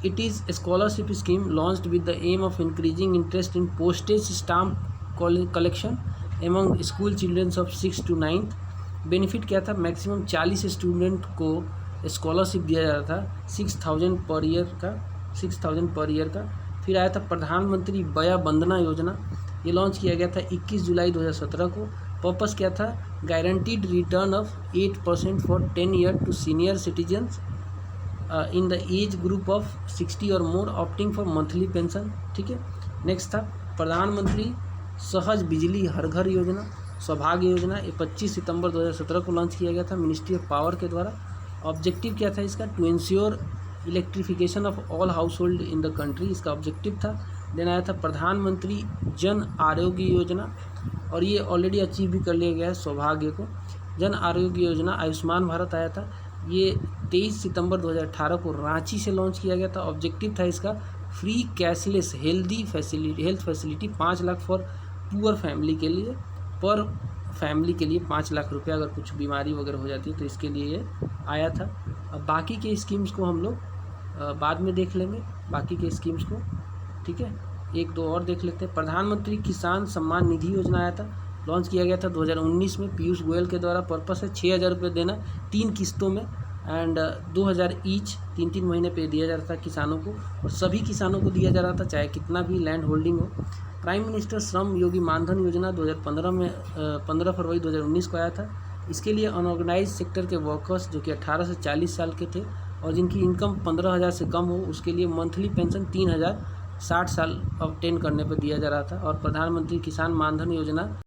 It is scholarship scheme launched with the aim of increasing interest in postage stamp collection among school childrens of 6 to 9th। Benefit क्या था, maximum 40 student को स्कॉलरशिप दिया जा रहा था 6,000 पर ईयर का। फिर आया था प्रधानमंत्री वया वंदना योजना, ये लॉन्च किया गया था 21 जुलाई 2017 को। पर्पस क्या था, guaranteed return of 8% for 10 year to senior citizens in the age group of 60 और more opting for monthly pension, ठीक है। नेक्स्ट था प्रधानमंत्री सहज बिजली हर घर योजना, सौभाग्य योजना, ये 25 सितंबर 2017 को लॉन्च किया गया था मिनिस्ट्री ऑफ पावर के द्वारा। ऑब्जेक्टिव क्या था इसका, to ensure electrification of all household in the country, इसका ऑब्जेक्टिव था। देन आया था प्रधानमंत्री जन आरोग्य योजना, और ये ऑलरेडी अचीव भी कर लिया गया है सौभाग्य को। जन आरोग्य योजना आयुष्मान भारत आया था, ये 23 सितंबर 2018 को रांची से लॉन्च किया गया था। ऑब्जेक्टिव था इसका free cashless health facility 5 lakh for poor family के लिए, पर फैमिली के लिए 5 लाख रुपया अगर कुछ बीमारी वगैरह हो जाती है तो इसके लिए ये आया था। अब बाकी के स्कीम्स को हम लोग बाद में देख लेंगे, बाकी के स्कीम्स को, ठीक है। 1-2 और देख लेते हैं। प्रधानमंत्री किसान सम्मान निधि योजना आया था, लॉन्च किया गया था 2019 में पीयूष गोयल के द्वारा। पर्पस है 6,000 रुपये देना 3 किस्तों में, एंड 2,000 ईच 3-3 महीने पे दिया जा रहा था किसानों को, और सभी किसानों को दिया जा रहा था, चाहे कितना भी लैंड होल्डिंग हो। प्राइम मिनिस्टर श्रम योगी मानधन योजना 2015 में 15 फरवरी 2019 को आया था। इसके लिए अनऑर्गेनाइज सेक्टर के वर्कर्स जो कि 18 से 40 साल के थे और जिनकी इनकम 15,000 से कम हो उसके लिए मंथली पेंशन 3,000 60 साल ऑब्टेन करने पर दिया जा रहा था। और प्रधानमंत्री किसान मानधन योजना